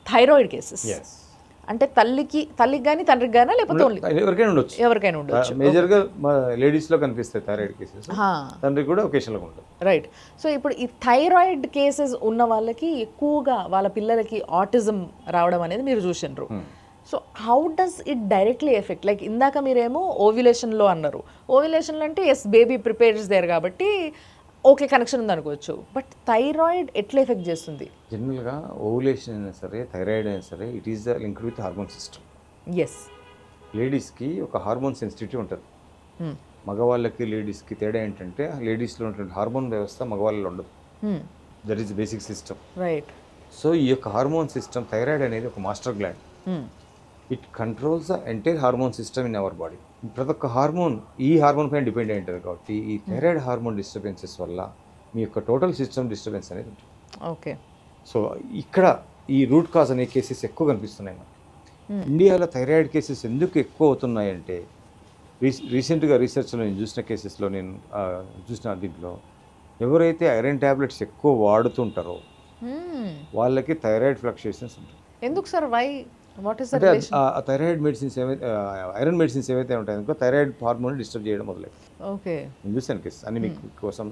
థైరాయిడ్ కేసెస్. అంటే తల్లికి కానీ తండ్రికి కానీ లేకపోతే ఓన్లీ ఎవరికైనా ఉండొచ్చు. మేజర్గా లేడీస్లో కనిపిస్తాయి థైరాయిడ్ కేసెస్, తండ్రికి కూడా ఒకేషన్గా ఉంటుంది. రైట్. సో ఇప్పుడు ఈ థైరాయిడ్ కేసెస్ ఉన్న వాళ్ళకి ఎక్కువగా వాళ్ళ పిల్లలకి ఆటిజం రావడం అనేది మీరు చూసినారు. So how does it directly effect? Like ఇందాక మీరేమో ఓవ్యులేషన్లో అన్నారు, ఓవ్యులేషన్లో అంటే ఎస్ బేబీ ప్రిపేర్స్ దేర్ కాబట్టి ఓకే కనెక్షన్ ఉంది అనుకోవచ్చు, బట్ థైరాయిడ్ ఎట్లా ఎఫెక్ట్ చేస్తుంది? జనరల్గా ఓవ్యులేషన్ అయినా సరే, థైరాయిడ్ అయినా సరే, it is the linked with hormone system. Yes. లేడీస్కి ఒక హార్మోన్ సెన్సిటివిటీ ఉంటుంది. మగవాళ్ళకి లేడీస్కి తేడా ఏంటంటే, లేడీస్లో ఉన్నటువంటి హార్మోన్ వ్యవస్థ మగవాళ్ళలో ఉండదు. That is basic system. Right. So ఈ యొక్క హార్మోన్ సిస్టమ్, థైరాయిడ్ అనేది ఒక master gland. It controls the entire hormone system in our body. ప్రతి ఒక్క హార్మోన్ ఈ హార్మోన్ పైన డిపెండ్ అయి ఉంటుంది కాబట్టి ఈ థైరాయిడ్ హార్మోన్ డిస్టర్బెన్సెస్ వల్ల మీ యొక్క టోటల్ సిస్టమ్ డిస్టర్బెన్స్ అనేది ఉంటుంది. ఓకే. సో ఇక్కడ ఈ రూట్ కాజ్ అనే కేసెస్ ఎక్కువ కనిపిస్తున్నాయి మనకి. ఇండియాలో థైరాయిడ్ కేసెస్ ఎందుకు ఎక్కువ అవుతున్నాయంటే, రీసెంట్గా రీసెర్చ్లో నేను చూసిన కేసెస్లో నేను చూసిన దీంట్లో ఎవరైతే ఐరన్ ట్యాబ్లెట్స్ ఎక్కువ వాడుతుంటారో వాళ్ళకి థైరాయిడ్ ఫ్లక్చుయేషన్స్ ఉంటాయి. ఎందుకు sir? Why? What is the అంటే రిలేషన్? ఆ థైరాయిడ్ మెడిసిన్స్ ఏవైతే ఐరన్ మెడిసిన్స్ ఏవైతే ఉంటాయో థైరాయిడ్ హార్మోన్ డిస్టర్బ్ చేయడం మొదలైంది. ఓకే. నేను చూసాను కేసు అన్ని మీకు కోసం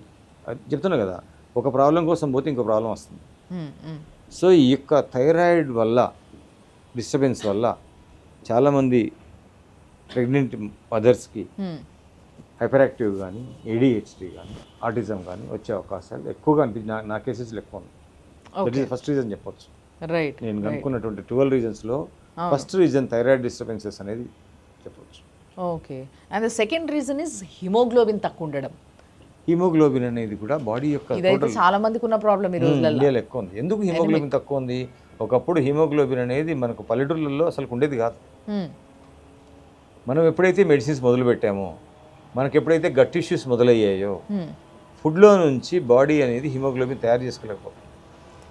చెప్తున్నా కదా, ఒక ప్రాబ్లం కోసం పోతే ఇంకో ప్రాబ్లం వస్తుంది. సో ఈ యొక్క థైరాయిడ్ వల్ల డిస్టర్బెన్స్ వల్ల చాలామంది ప్రెగ్నెంట్ మదర్స్కి హైపర్ యాక్టివ్ కానీ, ADHD కానీ, ఆటిజం కానీ వచ్చే అవకాశాలు ఎక్కువగా అనిపించి నా కేసెస్లో ఎక్కువ ఉంది. దట్ ఈస్ ఫస్ట్ రీజన్ చెప్పొచ్చు. రైట్. నేను కనుక్కున్నటువంటి 12 రీజన్స్లో ఫస్ట్ రీజన్ థైరాయిడ్ డిస్టర్బెన్సెస్ అనేది చెప్పవచ్చు. Okay. And the second reason is haemoglobin తక్కువ ఉండడం. హిమోగ్లోబిన్ అనేది కూడా బాడీ యొక్క ఇదైతే చాలా మందికి ఉన్న ప్రాబ్లం ఈ రోజుల్లో. ఇండియాలో ఎక్కువ ఉంది. ఎందుకు హిమోగ్లోబిన్ తక్కువ ఉంది? ఒకప్పుడు హిమోగ్లోబిన్ అనేది మనకు పల్లెటూళ్ళల్లో అసలు ఉండేది కాదు. మనం ఎప్పుడైతే మెడిసిన్స్ మొదలు పెట్టామో, మనకి ఎప్పుడైతే గట్ ఇష్యూస్ మొదలయ్యాయో, ఫుడ్లో నుంచి బాడీ అనేది హిమోగ్లోబిన్ తయారు చేసుకోలేకపోతుంది.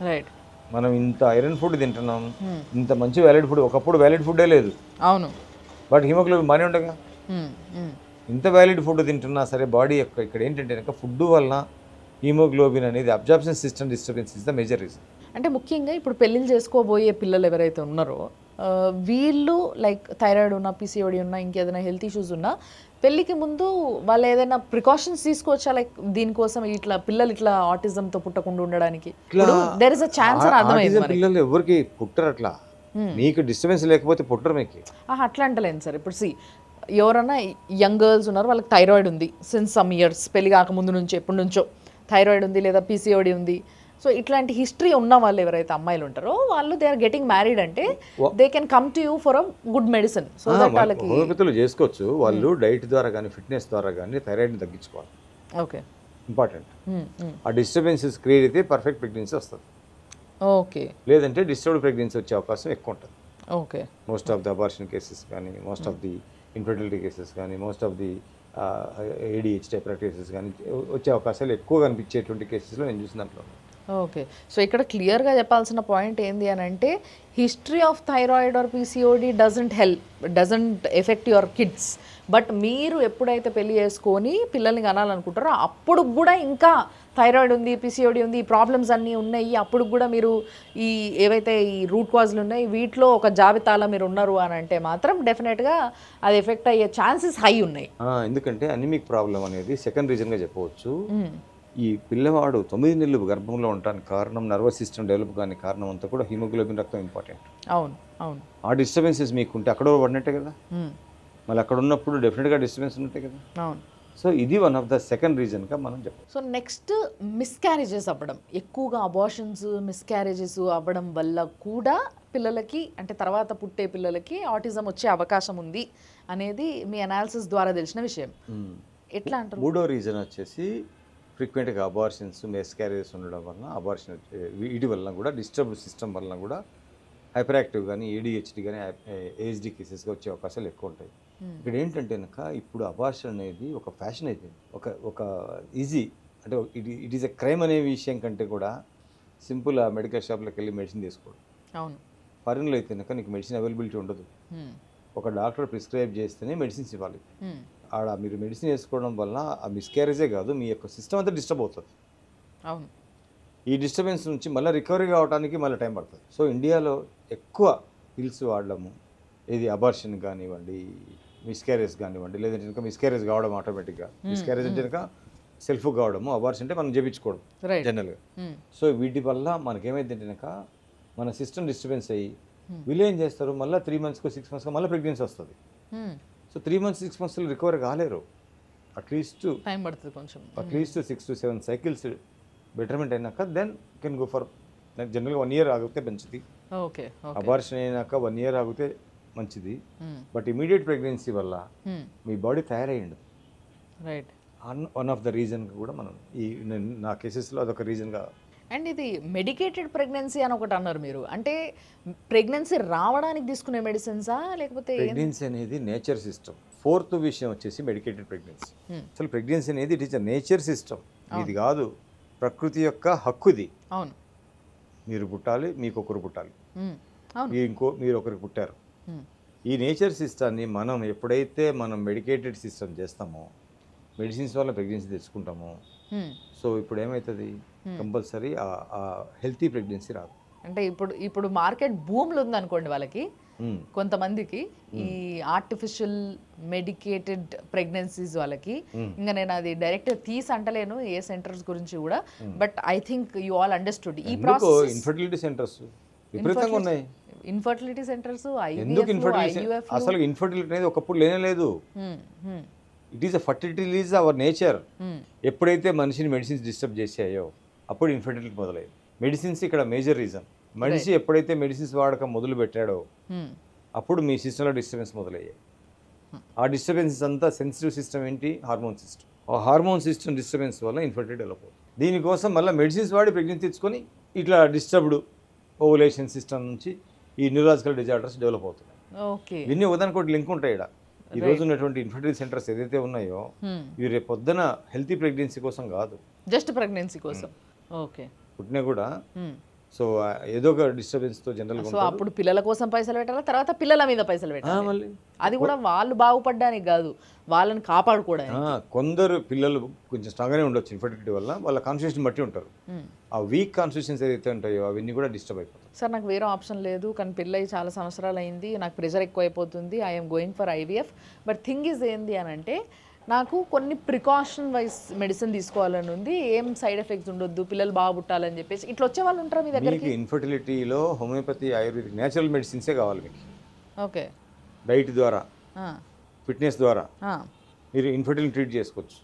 రైట్. మనం ఇంత ఐరన్ ఫుడ్ తింటున్నాం, ఇంత మంచి వ్యాలిడ్ ఫుడ్, ఒకప్పుడు వ్యాలిడ్ ఫుడ్డే లేదు, అవును. బట్ హిమోగ్లోబిన్ బాగానే ఉండగా. మ్మ్. మ్మ్. ఇంత వ్యాలిడ్ ఫుడ్ తింటున్నా సరే బాడీ యొక్క ఇక్కడ ఏంటంటే కనుక ఫుడ్ వలన హీమోగ్లోబిన్ అనేది absorption system disturbance is the major reason. అంటే ముఖ్యంగా ఇప్పుడు పెళ్ళిళ్ళు చేసుకోబోయే పిల్లలు ఎవరైతే ఉన్నారో వీళ్ళు లైక్ థైరాయిడ్ ఉన్న, పీసీఓడి ఉన్న, ఇంకేదైనా హెల్త్ ఇష్యూస్ ఉన్నా పెళ్ళికి ముందు వాళ్ళు ఏదైనా ప్రికాషన్స్ తీసుకోవచ్చా, లైక్ దీనికోసం ఇట్లా పిల్లలు ఇట్లా ఆటిజంతో పుట్టకుండా ఉండడానికి దేర్ ఇస్ అ ఛాన్స్ అని అర్థమైంది మనకి. పిల్లలు ఎవరికి పుట్టరు అట్లా, మీకు డిస్టర్బెన్స్ లేకపోతే పుట్టరు మీకు. అట్లా అంటలేను సార్. ఇప్పుడు ఎవరన్నా యంగ్ గర్ల్స్ ఉన్నారు, వాళ్ళకి థైరాయిడ్ ఉంది సిన్స్ సమ్ ఇయర్స్, పెళ్లి కాకముందు నుంచి ఎప్పటి నుంచో థైరాయిడ్ ఉంది లేదా పీసీఓడి ఉంది. సో ఇట్లాంటి హిస్టరీ ఉన్న వాళ్ళు ఎవరైతే అమ్మాయిలు ఉంటారో వాళ్ళు దే ఆర్ గెటింగ్ మ్యారీడ్ అంటే they can come to you for a good medicine. So that వాళ్ళకి హోమియోపతిలో చేసుకోవచ్చు. వాళ్ళు డైట్ ద్వారా కానీ ఫిట్నెస్ ద్వారా కానీ థైరాయిడ్ని తగ్గించుకోవాలి. Okay, important. ఆ డిస్టర్బెన్సెస్ క్రియేట్ అయితే పర్ఫెక్ట్ ప్రెగ్నెన్సీ వస్తుంది. ఓకే, లేదంటే డిస్టర్బ్డ్ ప్రెగ్నెన్సీ వచ్చే అవకాశం ఎక్కువ ఉంటుంది. Okay. Most of the abortion cases కానీ, most of the infertility cases కానీ, most of the ADH type cases కానీ వచ్చే అవకాశాలు ఎక్కువ కనిపించేటువంటి కేసెస్లో నేను చూసిన దాంట్లో. ఓకే. సో ఇక్కడ క్లియర్గా చెప్పాల్సిన పాయింట్ ఏంది అని అంటే history of thyroid or PCOD doesn't affect your kids. But మీరు ఎప్పుడైతే పెళ్లి చేసుకొని పిల్లల్ని కనాలనుకుంటారో అప్పుడు కూడా ఇంకా థైరాయిడ్ ఉంది, పీసీఓడి ఉంది, ఈ ప్రాబ్లమ్స్ అన్నీ ఉన్నాయి, అప్పుడు కూడా మీరు ఈ ఏవైతే ఈ రూట్ కాజ్లు ఉన్నాయి వీటిలో ఒక జాబితాలో మీరు ఉన్నారు అని అంటే మాత్రం డెఫినెట్గా అది ఎఫెక్ట్ అయ్యే ఛాన్సెస్ హై ఉన్నాయి. ఎందుకంటే అనిమిక్ ప్రాబ్లం అనేది సెకండ్ రీజన్గా చెప్పవచ్చు. ఈ పిల్లవాడు 9 నెలలు గర్భంలో ఉండడానికి కారణం, నర్వస్ సిస్టమ్ డెవలప్ కానీ కారణం అంతా కూడా హిమోగ్లోబిన్ రక్తం ఇంపార్టెంట్. అవును, అవును. ఆ డిస్టర్బెన్సెస్ మీకుంటే అక్కడ పడినట్టే కదా, మళ్ళీ అక్కడ ఉన్నప్పుడు డెఫినెట్గా డిస్టర్బెన్స్ ఉన్నట్టే కదా. అవును. సో ఇది వన్ ఆఫ్ ద సెకండ్ రీజన్గా మనం చెప్పాలి. సో నెక్స్ట్ మిస్క్యారేజెస్ అవ్వడం, ఎక్కువగా అబార్షన్స్ మిస్క్యారేజెస్ అవ్వడం వల్ల కూడా పిల్లలకి అంటే తర్వాత పుట్టే పిల్లలకి ఆటిజం వచ్చే అవకాశం ఉంది అనేది మీ అనాలిసిస్ ద్వారా తెలిసిన విషయం. ఎట్లా అంటారు? మూడో రీజన్ వచ్చేసి ఫ్రీక్వెంట్గా అబార్షన్స్, మిస్క్యారేజెస్ ఉండడం వలన, అబార్షన్ వీటి వలన కూడా డిస్టర్బ్డ్ సిస్టమ్ వలన కూడా హైపర్ యాక్టివ్ కానీ, ఏడిహెచ్డి కానీ, ఏహెచ్డి కేసెస్గా వచ్చే అవకాశాలు ఎక్కువ ఉంటాయి. ఇక్కడ ఏంటంటే కనుక ఇప్పుడు అబార్షన్ అనేది ఒక ఫ్యాషన్ అయిపోయింది, ఒక ఈజీ అంటే ఇట్ ఈస్ ఎ క్రైమ్ అనే విషయం కంటే కూడా సింపుల్ ఆ మెడికల్ షాప్లోకి వెళ్ళి మెడిసిన్ తీసుకోవడం. అవును. ఫారిన్లో అయితే కనుక నీకు మెడిసిన్ అవైలబిలిటీ ఉండదు, ఒక డాక్టర్ ప్రిస్క్రైబ్ చేస్తేనే మెడిసిన్స్ ఇవ్వాలి. ఆడ మీరు మెడిసిన్ వేసుకోవడం వల్ల ఆ మిస్క్యారేజే కాదు మీ యొక్క సిస్టమ్ అంతా డిస్టర్బ్ అవుతుంది. అవును. ఈ డిస్టర్బెన్స్ నుంచి మళ్ళీ రికవరీ కావడానికి మళ్ళీ టైం పడుతుంది. సో ఇండియాలో ఎక్కువ పిల్స్ వాడడము, ఇది అబార్షన్ కానివ్వండి, మిస్క్యారేజ్ కానివ్వండి, లేదంటే ఇంకా మిస్క్యారేజ్ కావడం ఆటోమేటిక్గా, మిస్క్యారేజ్ అంటే కనుక సెల్ఫ్ కావడము, అబార్షన్ అంటే మనం చేయించుకోవడం జనరల్గా. సో వీటి వల్ల మనకేమైతే కనుక మన సిస్టమ్ డిస్టర్బెన్స్ అయ్యి వీళ్ళు ఏం చేస్తారు, మళ్ళీ 3 months 6 months మళ్ళీ ప్రెగ్నెన్సీ వస్తుంది. సో 3 months 6 months రికవర్ కాలేరు. అట్లీస్ట్ టైం పడుతుంది కొంచెం, అట్లీస్ట్ 6 to 7 cycles బెటర్మెంట్ అయినాక దెన్ కెన్ గో ఫర్ జనరల్గా 1 year ఆగితే మంచిది. ఓకే. అబార్షన్ అయినాక 1 year ఆగితే మంచిది. బట్ ఇమీడియట్ ప్రెగ్నెన్సీ వల్ల మీ బాడీ తయారయ్యిండు. Right. One of the reason కూడా మనం ఈ నా కేసెస్లో అదొక రీజన్గా. అండ్ ఇది మెడికేటెడ్ ప్రెగ్నెన్సీ అని ఒకటి అన్నారు మీరు, అంటే ప్రెగ్నెన్సీ రావడానికి తీసుకునే మెడిసిన్సా లేకపోతే? ప్రెగ్నెన్సీ అనేది నేచర్ సిస్టమ్. 4th విషయం వచ్చేసి మెడికేటెడ్ ప్రెగ్నెన్సీ. అసలు ప్రెగ్నెన్సీ అనేది it is a nature system, ఇది కాదు, ప్రకృతి యొక్క హక్కుది. అవును. మీరు పుట్టాలి, మీకు ఒకరు పుట్టాలి, అవును, మీరు ఒకరికి పుట్టారు. ఈ నేచర్ సిస్టాన్ని మనం ఎప్పుడైతే మనం మెడికేటెడ్ సిస్టమ్ చేస్తామో, మెడిసిన్స్ వల్ల ప్రెగ్నెన్సీ తెచ్చుకుంటామో, సో ఇప్పుడు ఏమవుతుంది, కంపల్సరీ ఆ హెల్తీ ప్రెగ్నెన్సీ రాదు. అంటే ఇప్పుడు మార్కెట్ భూములు ఉందనుకోండి వాళ్ళకి, కొంతమందికి ఈ ఆర్టిఫిషియల్ మెడికేటెడ్ ప్రెగ్నెన్సీస్ వాళ్ళకి, ఇంకా నేను అది డైరెక్ట్ తీసి అంటలేను ఏ సెంటర్స్ గురించి కూడా, but I think you all understood ఈ ప్రాసెస్. ఇన్ఫర్టిలిటీ సెంటర్స్ విపరీతంగా ఉన్నాయి. ఇన్ఫర్టిలిటీ సెంటర్స్, ఎందుకు ఇన్ఫర్టిలిటీ? అసలు ఇన్ఫర్టిలిటీ అనేది ఒకప్పుడు లేనేలేదు. It is a fertility is our nature. ఎప్పుడైతే మనిషిని మెడిసిన్స్ డిస్టర్బ్ చేసాయో అప్పుడు ఇన్ఫర్టిలిటీ మొదలైంది. మెడిసిన్స్ ఇక్కడ మేజర్ రీజన్. మనిషి ఎప్పుడైతే మెడిసిన్స్ వాడకం మొదలు పెట్టాడో అప్పుడు మీ సిస్టంలో డిస్టర్బెన్స్ మొదలయ్యాయి. ఆ డిస్టర్బెన్సెస్ అంతా సెన్సిటివ్ సిస్టమ్ ఏంటి, హార్మోన్ సిస్టమ్. ఆ హార్మోన్ సిస్టమ్ డిస్టర్బెన్స్ వల్ల ఇన్ఫర్టిలిటీ డెవలప్ అవుతుంది. దీనికోసం మళ్ళీ మెడిసిన్స్ వాడి ప్రెగ్నెన్సీ తెచ్చుకొని ఇట్లా డిస్టర్బ్డ్ ఓవులేషన్ సిస్టమ్ నుంచి ఈ న్యూరాలజికల్ డిజార్డర్స్ డెవలప్ అవుతున్నాయి. ఇవన్నీ ఒకదానికొకటి లింక్ ఉంటాయి. ఇక్కడ ఈ రోజు ఉన్నటువంటి ఇన్ఫర్టిలిటీ సెంటర్స్ ఏదైతే ఉన్నాయో ఇవి రేపు పొద్దున హెల్తీ ప్రెగ్నెన్సీ కోసం కాదు, జస్ట్ ప్రెగ్నెన్సీ కోసం. ఓకే. పుట్టినా కూడా సో ఏదో ఒక డిస్టర్బెన్స్తో జనరల్గా సో అప్పుడు పిల్లల కోసం పైసలు పెట్టాలా, తర్వాత పిల్లల మీద పైసలు పెట్టాలి. మళ్ళీ అది కూడా వాళ్ళు బాగుపడడానికి కాదు, వాళ్ళని కాపాడుకోవడానికి. కొందరు పిల్లలు కొంచెం స్ట్రాంగ్గానే ఉండొచ్చు ఇన్ఫర్టిలిటీ వల్ల, వాళ్ళ కాన్స్టిట్యూషన్ బట్టి ఉంటారు. ఆ వీక్ కాన్స్టిట్యూషన్స్ ఏదైతే ఉంటాయో అవన్నీ కూడా డిస్టర్బ్ అయిపోతాయి. సార్ నాకు వేరే ఆప్షన్ లేదు, కానీ పిల్లయి చాలా సంవత్సరాలు అయింది, నాకు ప్రెషర్ ఎక్కువ అయిపోతుంది, I'm going for IVF. But thing is ఏంది అని అంటే నాకు కొన్ని ప్రికాషన్ వైజ్ మెడిసిన్ తీసుకోవాలని ఉంది, ఏం సైడ్ ఎఫెక్ట్స్ ఉండొద్దు, పిల్లలు బాగా పుట్టాలని చెప్పేసి ఇట్లా వచ్చే వాళ్ళు ఉంటారు మీ దగ్గరికి. మీకు ఇన్ఫర్టిలిటీలో హోమియోపతి, ఆయుర్వేదిక్, నేచురల్ మెడిసిన్సే కావాలి మీకు. ఓకే. డైట్ ద్వారా, ఫిట్నెస్ ద్వారా మీరు ఇన్ఫర్టిలిటీ ట్రీట్ చేసుకోవచ్చు.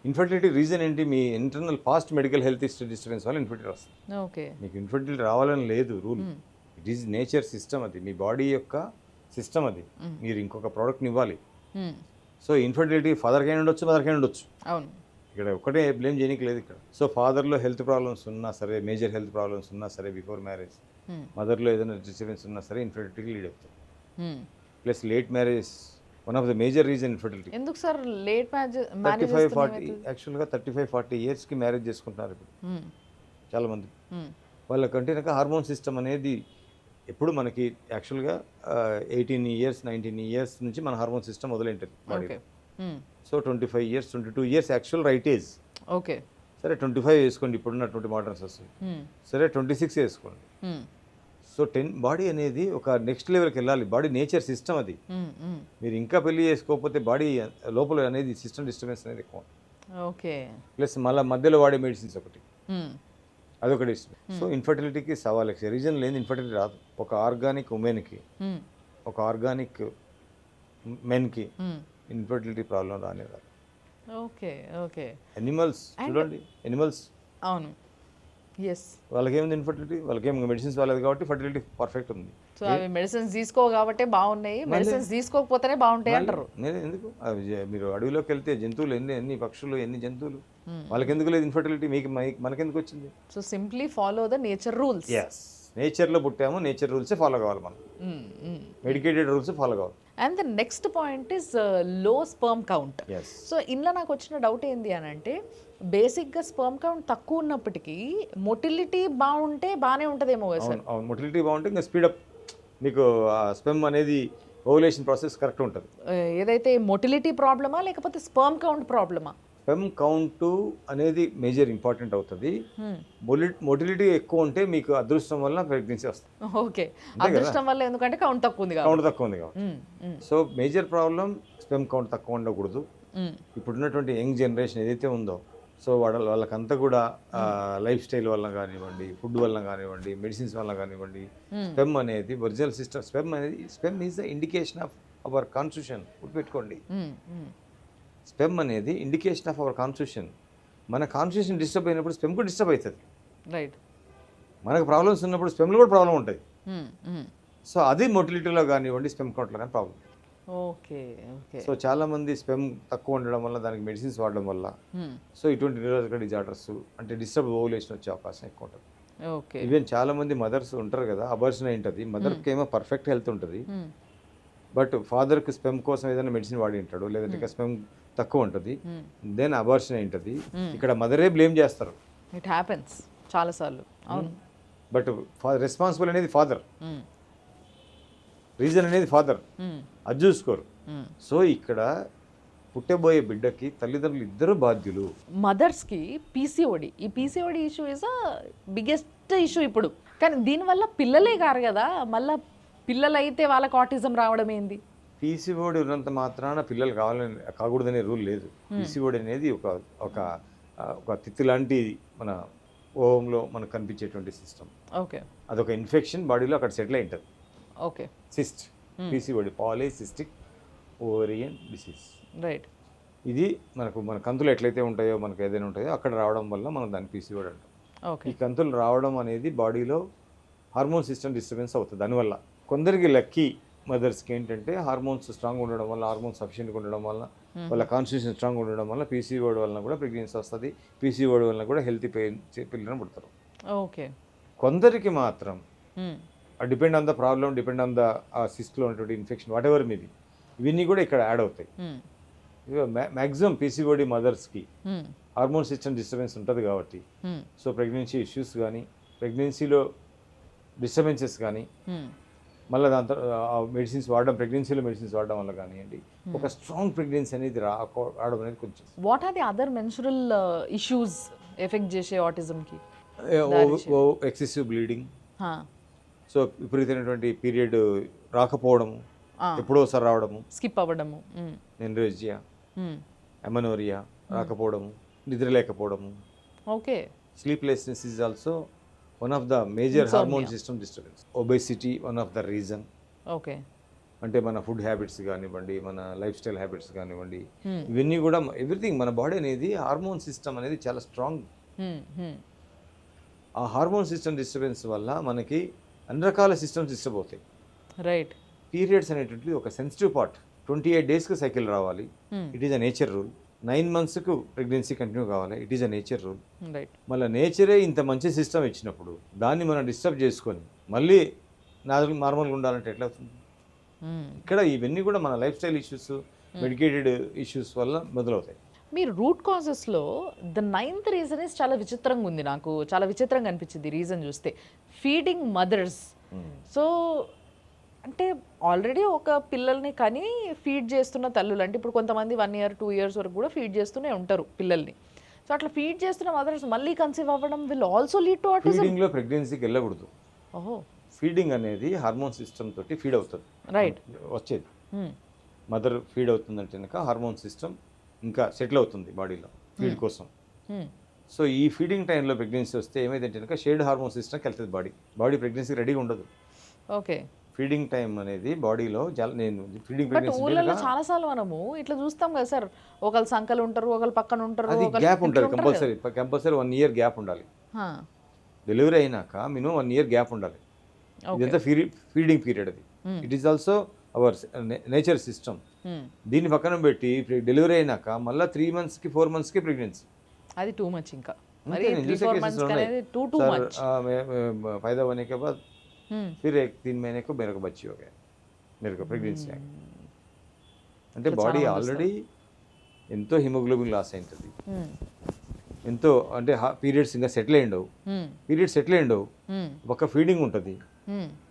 ఇన్ఫర్టిలిటీ రీజన్ ఏంటి? మీ internal past medical health disturbance వల్ల ఇన్ఫర్టిలిటీ వస్తుంది. ఓకే. మీకు ఇన్ఫర్టిలిటీ రావాలని లేదు rule, it is nature system, అది మీ బాడీ యొక్క సిస్టమ్, అది మీరు ఇంకొక ప్రోడక్ట్ని ఇవ్వాలి. సో ఇన్ఫర్టిలిటీ ఫాదర్కైనా ఉండొచ్చు, మదర్కైనా ఉండొచ్చు. అవును, ఇక్కడ ఒకటే బ్లేమ్ చేయడానికి లేదు ఇక్కడ. సో ఫాదర్లో హెల్త్ ప్రాబ్లమ్స్ ఉన్నా సరే, మేజర్ హెల్త్ ప్రాబ్లమ్స్ ఉన్నా సరే బిఫోర్ మ్యారేజ్, మదర్లో ఏదైనా డిస్టర్బెన్స్ ఉన్నా సరే ఇన్ఫర్టిలిటీకి లీడ్ అవుతుంది. Plus late marriage one of the major reason infertility. ఎందుకు సార్ లేట్ మ్యారేజ్? 35-40 యాక్చువల్గా 35-40 ఇయర్స్కి మ్యారేజ్ చేసుకుంటున్నారు ఇప్పుడు చాలామంది. వాళ్ళకంటే కనుక హార్మోన్ సిస్టమ్ అనేది ఎప్పుడు మనకి యాక్చువల్గా 18 ఇయర్స్ 19 ఇయర్స్ నుంచి మన హార్మోన్ సిస్టమ్ మొదలైంటుంది బాడీలో. So 25 years 22 years actual right age. Okay. సరే 25 వేసుకోండి, ఇప్పుడున్నటువంటి మోడర్న్స్ వస్తుంది. సరే 26 వేసుకోండి. సో బాడీ అనేది ఒక నెక్స్ట్ లెవెల్కి వెళ్ళాలి. బాడీ నేచర్ సిస్టమ్ అది. మీరు ఇంకా పెళ్లి చేసుకోకపోతే బాడీ లోపల అనేది సిస్టమ్ డిస్టర్బెన్స్ అనేది ఎక్కువ. ఓకే. ప్లస్ మళ్ళీ మధ్యలో వాడే మెడిసిన్స్ ఒకటి, అదొకటి. సో ఇన్ఫర్టిలిటీకి సవాల్ రీజన్ లేని ఇన్ఫర్టిలిటీ రాదు. ఒక ఆర్గానిక్ ఉమెన్కి, ఒక ఆర్గానిక్ మెన్కి ఇన్ఫర్టిలిటీ ప్రాబ్లం రానే రాదు. ఓకే. ఓకే. ఎనిమల్స్ చూడండి, ఎనిమల్స్ అవును, ఎస్, వాళ్ళకేముంది ఇన్ఫర్టిలిటీ, వాళ్ళకేం మెడిసిన్స్ వాళ్ళది కాబట్టి ఫర్టిలిటీ పర్ఫెక్ట్ ఉంది. సో అవి మెడిసిన్స్ తీసుకో కాబట్టి బాగున్నాయి, మెడిసిన్స్ తీసుకోకపోతేనే బాగుంటాయి అంటారు. నేను ఎందుకు మీరు అడవిలోకి వెళ్తే జంతువులు ఎన్ని పక్షులు, ఎన్ని జంతువులు, వాళ్ళకి ఎందుకు లేదు ఇన్ఫర్టిలిటీ, మీకు మనకెందుకు వచ్చింది? So simply follow the nature rules. Yes, నేచర్లో పుట్టాము, నేచర్ రూల్సే ఫాలో కావాలి మనం, మెడికేటెడ్ రూల్స్ ఫాలో కావాలి. And the next point is low sperm count. So ఇందులో నాకు వచ్చిన డౌట్ ఏంది అని అంటే బేసిక్గా స్పర్మ్ కౌంట్ తక్కువ ఉన్నప్పటికీ మొటిలిటీ బాగుంటే బాగానే ఉంటుందేమో సార్. అవును, మొటిలిటీ బాగుంటే ఇంకా స్పీడప్ మీకు స్పెమ్ అనేది ఓవులేషన్ ప్రాసెస్ కరెక్ట్ ఉంటుంది. ఏదైతే మొటిలిటీ ప్రాబ్లమా లేకపోతే స్పర్మ్ కౌంట్ ప్రాబ్లమా? స్పెమ్ కౌంట్ అనేది మేజర్ ఇంపార్టెంట్ అవుతుంది. మొటిలిటీ ఎక్కువ ఉంటే మీకు అదృష్టం వల్ల ప్రెగ్నెన్సీ వస్తుంది. ఓకే, అదృష్టం వల్ల, ఎందుకంటే కౌంట్ తక్కువ ఉంది కాబట్టి. So major problem sperm count తక్కువ ఉండకూడదు. ఇప్పుడున్నటువంటి యంగ్ జనరేషన్ ఏదైతే ఉందో, సో వాళ్ళకంతా కూడా లైఫ్ స్టైల్ వల్ల కానివ్వండి, ఫుడ్ వల్ల కానివ్వండి, మెడిసిన్స్ వల్ల కానివ్వండి, స్పెమ్ అనేది original system. Sperm is the indication of our constitution. గుర్తుపెట్టుకోండి, స్పెమ్ అనేది ఇండికేషన్ ఆఫ్ అవర్ కాన్స్టిట్యూషన్. మన కాన్స్టిట్యూషన్ డిస్టర్బ్ అయినప్పుడు స్పెమ్ కూడా డిస్టర్బ్ అవుతుంది. రైట్. మనకు ప్రాబ్లమ్స్ ఉన్నప్పుడు స్పెమ్లో కూడా ప్రాబ్లం ఉంటుంది. సో అది మొటిలిటీలో కానివ్వండి, స్పెమ్ కౌంట్లో కానీ ప్రాబ్లం. ఓకే. ఓకే. సో చాలామంది స్పెమ్ తక్కువ ఉండడం వల్ల, దానికి మెడిసిన్స్ వాడడం వల్ల, సో ఇటువంటి న్యూరలాజికల్ డిజార్డర్స్ అంటే డిస్టర్బ్ ఓవులేషన్ వచ్చే అవకాశం ఎక్కువ ఉంటుంది. ఓకే. ఈవెన్ చాలామంది మదర్స్ ఉంటారు కదా, అబార్షన్ ఉంటుంది. మదర్కి ఏమో పర్ఫెక్ట్ హెల్త్ ఉంటుంది, బట్ ఫాదర్కి స్పెమ్ కోసం ఏదైనా మెడిసిన్ వాడి ఉంటాడు, లేదంటే స్పెమ్ తక్కువ ఉంటుంది, దెన్ అబార్షన్ ఉంటుంది. ఇక్కడ మదరే బ్లేమ్ చేస్తారు. ఇట్ హ్యాపెన్స్ చాలాసార్లు. అవును, బట్ రెస్పాన్సిబుల్ అనేది ఫాదర్, రీజన్ అనేది ఫాదర్, అది చూసుకోరు. సో ఇక్కడ పుట్టబోయే బిడ్డకి తల్లిదండ్రులు ఇద్దరు బాధ్యులు. మదర్స్కి పీసీఓడి, ఈ PCOD issue is a biggest issue ఇప్పుడు. కానీ దీనివల్ల పిల్లలే కారు కదా, మళ్ళీ పిల్లలైతే వాళ్ళకి ఆటిజం రావడం ఏంది? పీసీఓడి ఉన్నంత మాత్రాన పిల్లలు కాకూడదనే రూల్ లేదు. పీసీఓడి అనేది ఒక తిత్తి లాంటి మన ఓవంలో మనకు కనిపించేటువంటి సిస్టమ్. ఓకే. అదొక ఇన్ఫెక్షన్ బాడీలో అక్కడ సెటిల్ అయి ఉంటుంది. Okay. Cyst, PCOD, polycystic ovarian disease. Right. ఇది మన కంతులు ఎట్లయితే ఉంటాయో, మనకు ఏదైనా ఉంటాయో అక్కడ రావడం వల్ల మనం దాన్ని పీసీఓడి అంటాం. ఈ కంతులు రావడం అనేది బాడీలో హార్మోన్ సిస్టమ్ డిస్టర్బెన్స్ అవుతుంది. దానివల్ల కొందరికి లక్కీ మదర్స్కి ఏంటంటే హార్మోన్స్ స్ట్రాంగ్ ఉండడం వల్ల, హార్మోన్స్ సఫిషియెంట్గా ఉండడం వల్ల, వాళ్ళ కాన్స్టిట్యూషన్ స్ట్రాంగ్ ఉండడం వల్ల పీసీఓడి వలన కూడా ప్రెగ్నెన్సీ వస్తుంది. పీసీఓడి వలన కూడా హెల్తీ పిల్లలను పుడతారు. ఓకే. కొందరికి మాత్రం depend on the problem, depend on the సిస్ట్లో ఉన్నటువంటి ఇన్ఫెక్షన్, వాట్ ఎవర్ మేబీ, ఇవన్నీ కూడా ఇక్కడ యాడ్ అవుతాయి. మ్యాక్సిమం పీసీఓడి మదర్స్కి హార్మోన్ సిస్టమ్ డిస్టర్బెన్స్ ఉంటుంది కాబట్టి, సో ప్రెగ్నెన్సీ ఇష్యూస్ కానీ ప్రెగ్నెన్సీలో డిస్టర్బెన్సెస్ కానీ మళ్ళీ దాంతో మెడిసిన్స్ వాడడం, ప్రెగ్నెన్సీలో మెడిసిన్స్ వాడడం వల్ల కానివ్వండి, ఒక స్ట్రాంగ్ ప్రెగ్నెన్సీ అనేది రావడం అనేది కొంచెం. What are the other menstrual issues affect చేసే ఆటిజంకి? ఎక్సెసివ్ బ్లీడింగ్, సో విపరీతమైనటువంటి పీరియడ్ రాకపోవడము, ఎప్పుడో ఒకసారి రావడము, స్కిప్ అవ్వడము, ఎన్రేజియా, ఎమనోరియా రాకపోవడము, నిద్ర లేకపోవడము. Okay. Sleeplessness is also one of the major hormone system disturbance. Obesity one of the reason. Okay. అంటే మన ఫుడ్ హ్యాబిట్స్ కానివ్వండి, మన లైఫ్ స్టైల్ హ్యాబిట్స్ కానివ్వండి, ఇవన్నీ కూడా ఎవ్రీథింగ్ మన బాడీ అనేది హార్మోన్ సిస్టమ్ అనేది చాలా స్ట్రాంగ్. ఆ హార్మోన్ సిస్టమ్ డిస్టర్బెన్స్ వల్ల మనకి అన్ని రకాల సిస్టమ్స్ డిస్టర్బ్ అవుతాయి. రైట్. పీరియడ్స్ అనేటువంటిది ఒక సెన్సిటివ్ పార్ట్. 28 డేస్కి సైకిల్ రావాలి, it is a nature rule. 9 మంత్స్కు ప్రెగ్నెన్సీ కంటిన్యూ కావాలి, it is a nature rule. Right. మళ్ళీ నేచరే ఇంత మంచి సిస్టమ్ ఇచ్చినప్పుడు దాన్ని మనం డిస్టర్బ్ చేసుకొని మళ్ళీ నార్మల్గా ఉండాలంటే ఎట్లా అవుతుంది? ఇక్కడ ఇవన్నీ కూడా మన lifestyle issues, medicated issues వల్ల మొదలవుతాయి. మీరు రూట్ కాజెస్లో ద 9th రీజన్ ఇస్ చాలా విచిత్రంగా ఉంది. నాకు చాలా విచిత్రంగా అనిపించింది రీజన్ చూస్తే. Feeding mothers. సో అంటే ఆల్రెడీ ఒక పిల్లల్ని కానీ ఫీడ్ చేస్తున్న తల్లులు, అంటే ఇప్పుడు కొంతమంది 1 year 2 years వరకు కూడా ఫీడ్ చేస్తూనే ఉంటారు పిల్లల్ని. సో అట్లా ఫీడ్ చేస్తున్న మదర్స్ మళ్ళీ కన్సీవ్ అవ్వడం will also lead to autism. ఫీడింగ్లో ప్రెగ్నెన్సీకి వెళ్ళకూడదు. ఓహో. ఫీడింగ్ అనేది హార్మోన్ సిస్టమ్ తోటి ఫీడ్ అవుతుంది. రైట్. వచ్చేది మదర్ ఫీడ్ అవుతుందంటే కనుక హార్మోన్ సిస్టమ్ ఇంకా సెటిల్ అవుతుంది బాడీలో ఫీడ్ కోసం. సో ఈ ఫీడింగ్ టైంలో ప్రెగ్నెన్సీ వస్తే ఏమైందంటే కనుక షేడ్ హార్మోన్ సిస్టమ్కి వెళ్తుంది బాడీ ప్రెగ్నెన్సీ రెడీగా ఉండదు. ఓకే. ఫీడింగ్ టైం అనేది బాడీలో నేను ఫీడింగ్ బట్ ఊళ్ళలో చాలా సార్లు మనము ఇట్లా చూస్తాం కదా సార్, ఒకళ్ళు సంకలు ఉంటారు, ఒకళ్ళు పక్కన ఉంటారు, అది గ్యాప్ ఉంటుంది. కంపల్సరీ 1 year గ్యాప్ ఉండాలి. డెలివరీ అయినాక మినిమం 1 year గ్యాప్ ఉండాలి. ఇదంతా ఫీడింగ్ పీరియడ్. అది it is also our nature system. దీన్ని పక్కన పెట్టి డెలివరీ అయినాక మళ్ళీ 3 monthsకి 4 monthsకి ప్రెగ్నెన్సీ, అది టూ మచ్. ఇంకా మరి 3-4 months అనేది టూ మచ్. पैदा होने के बाद फिर 3 महीने को मेरे को बच्ची हो गया, मेरे को प्रेग्नेंसी आई. అంటే బాడీ ఆల్రెడీ ఎంతో హిమోగ్లోబిన్ లాస్ అయింటుంది, ఎంతో అంటే పీరియడ్స్ ఇంకా సెటిల్ అయ్యిండవు, పీరియడ్స్ సెటిల్ అయ్యిండవు, ఒక ఫీడింగ్ ఉంటుంది.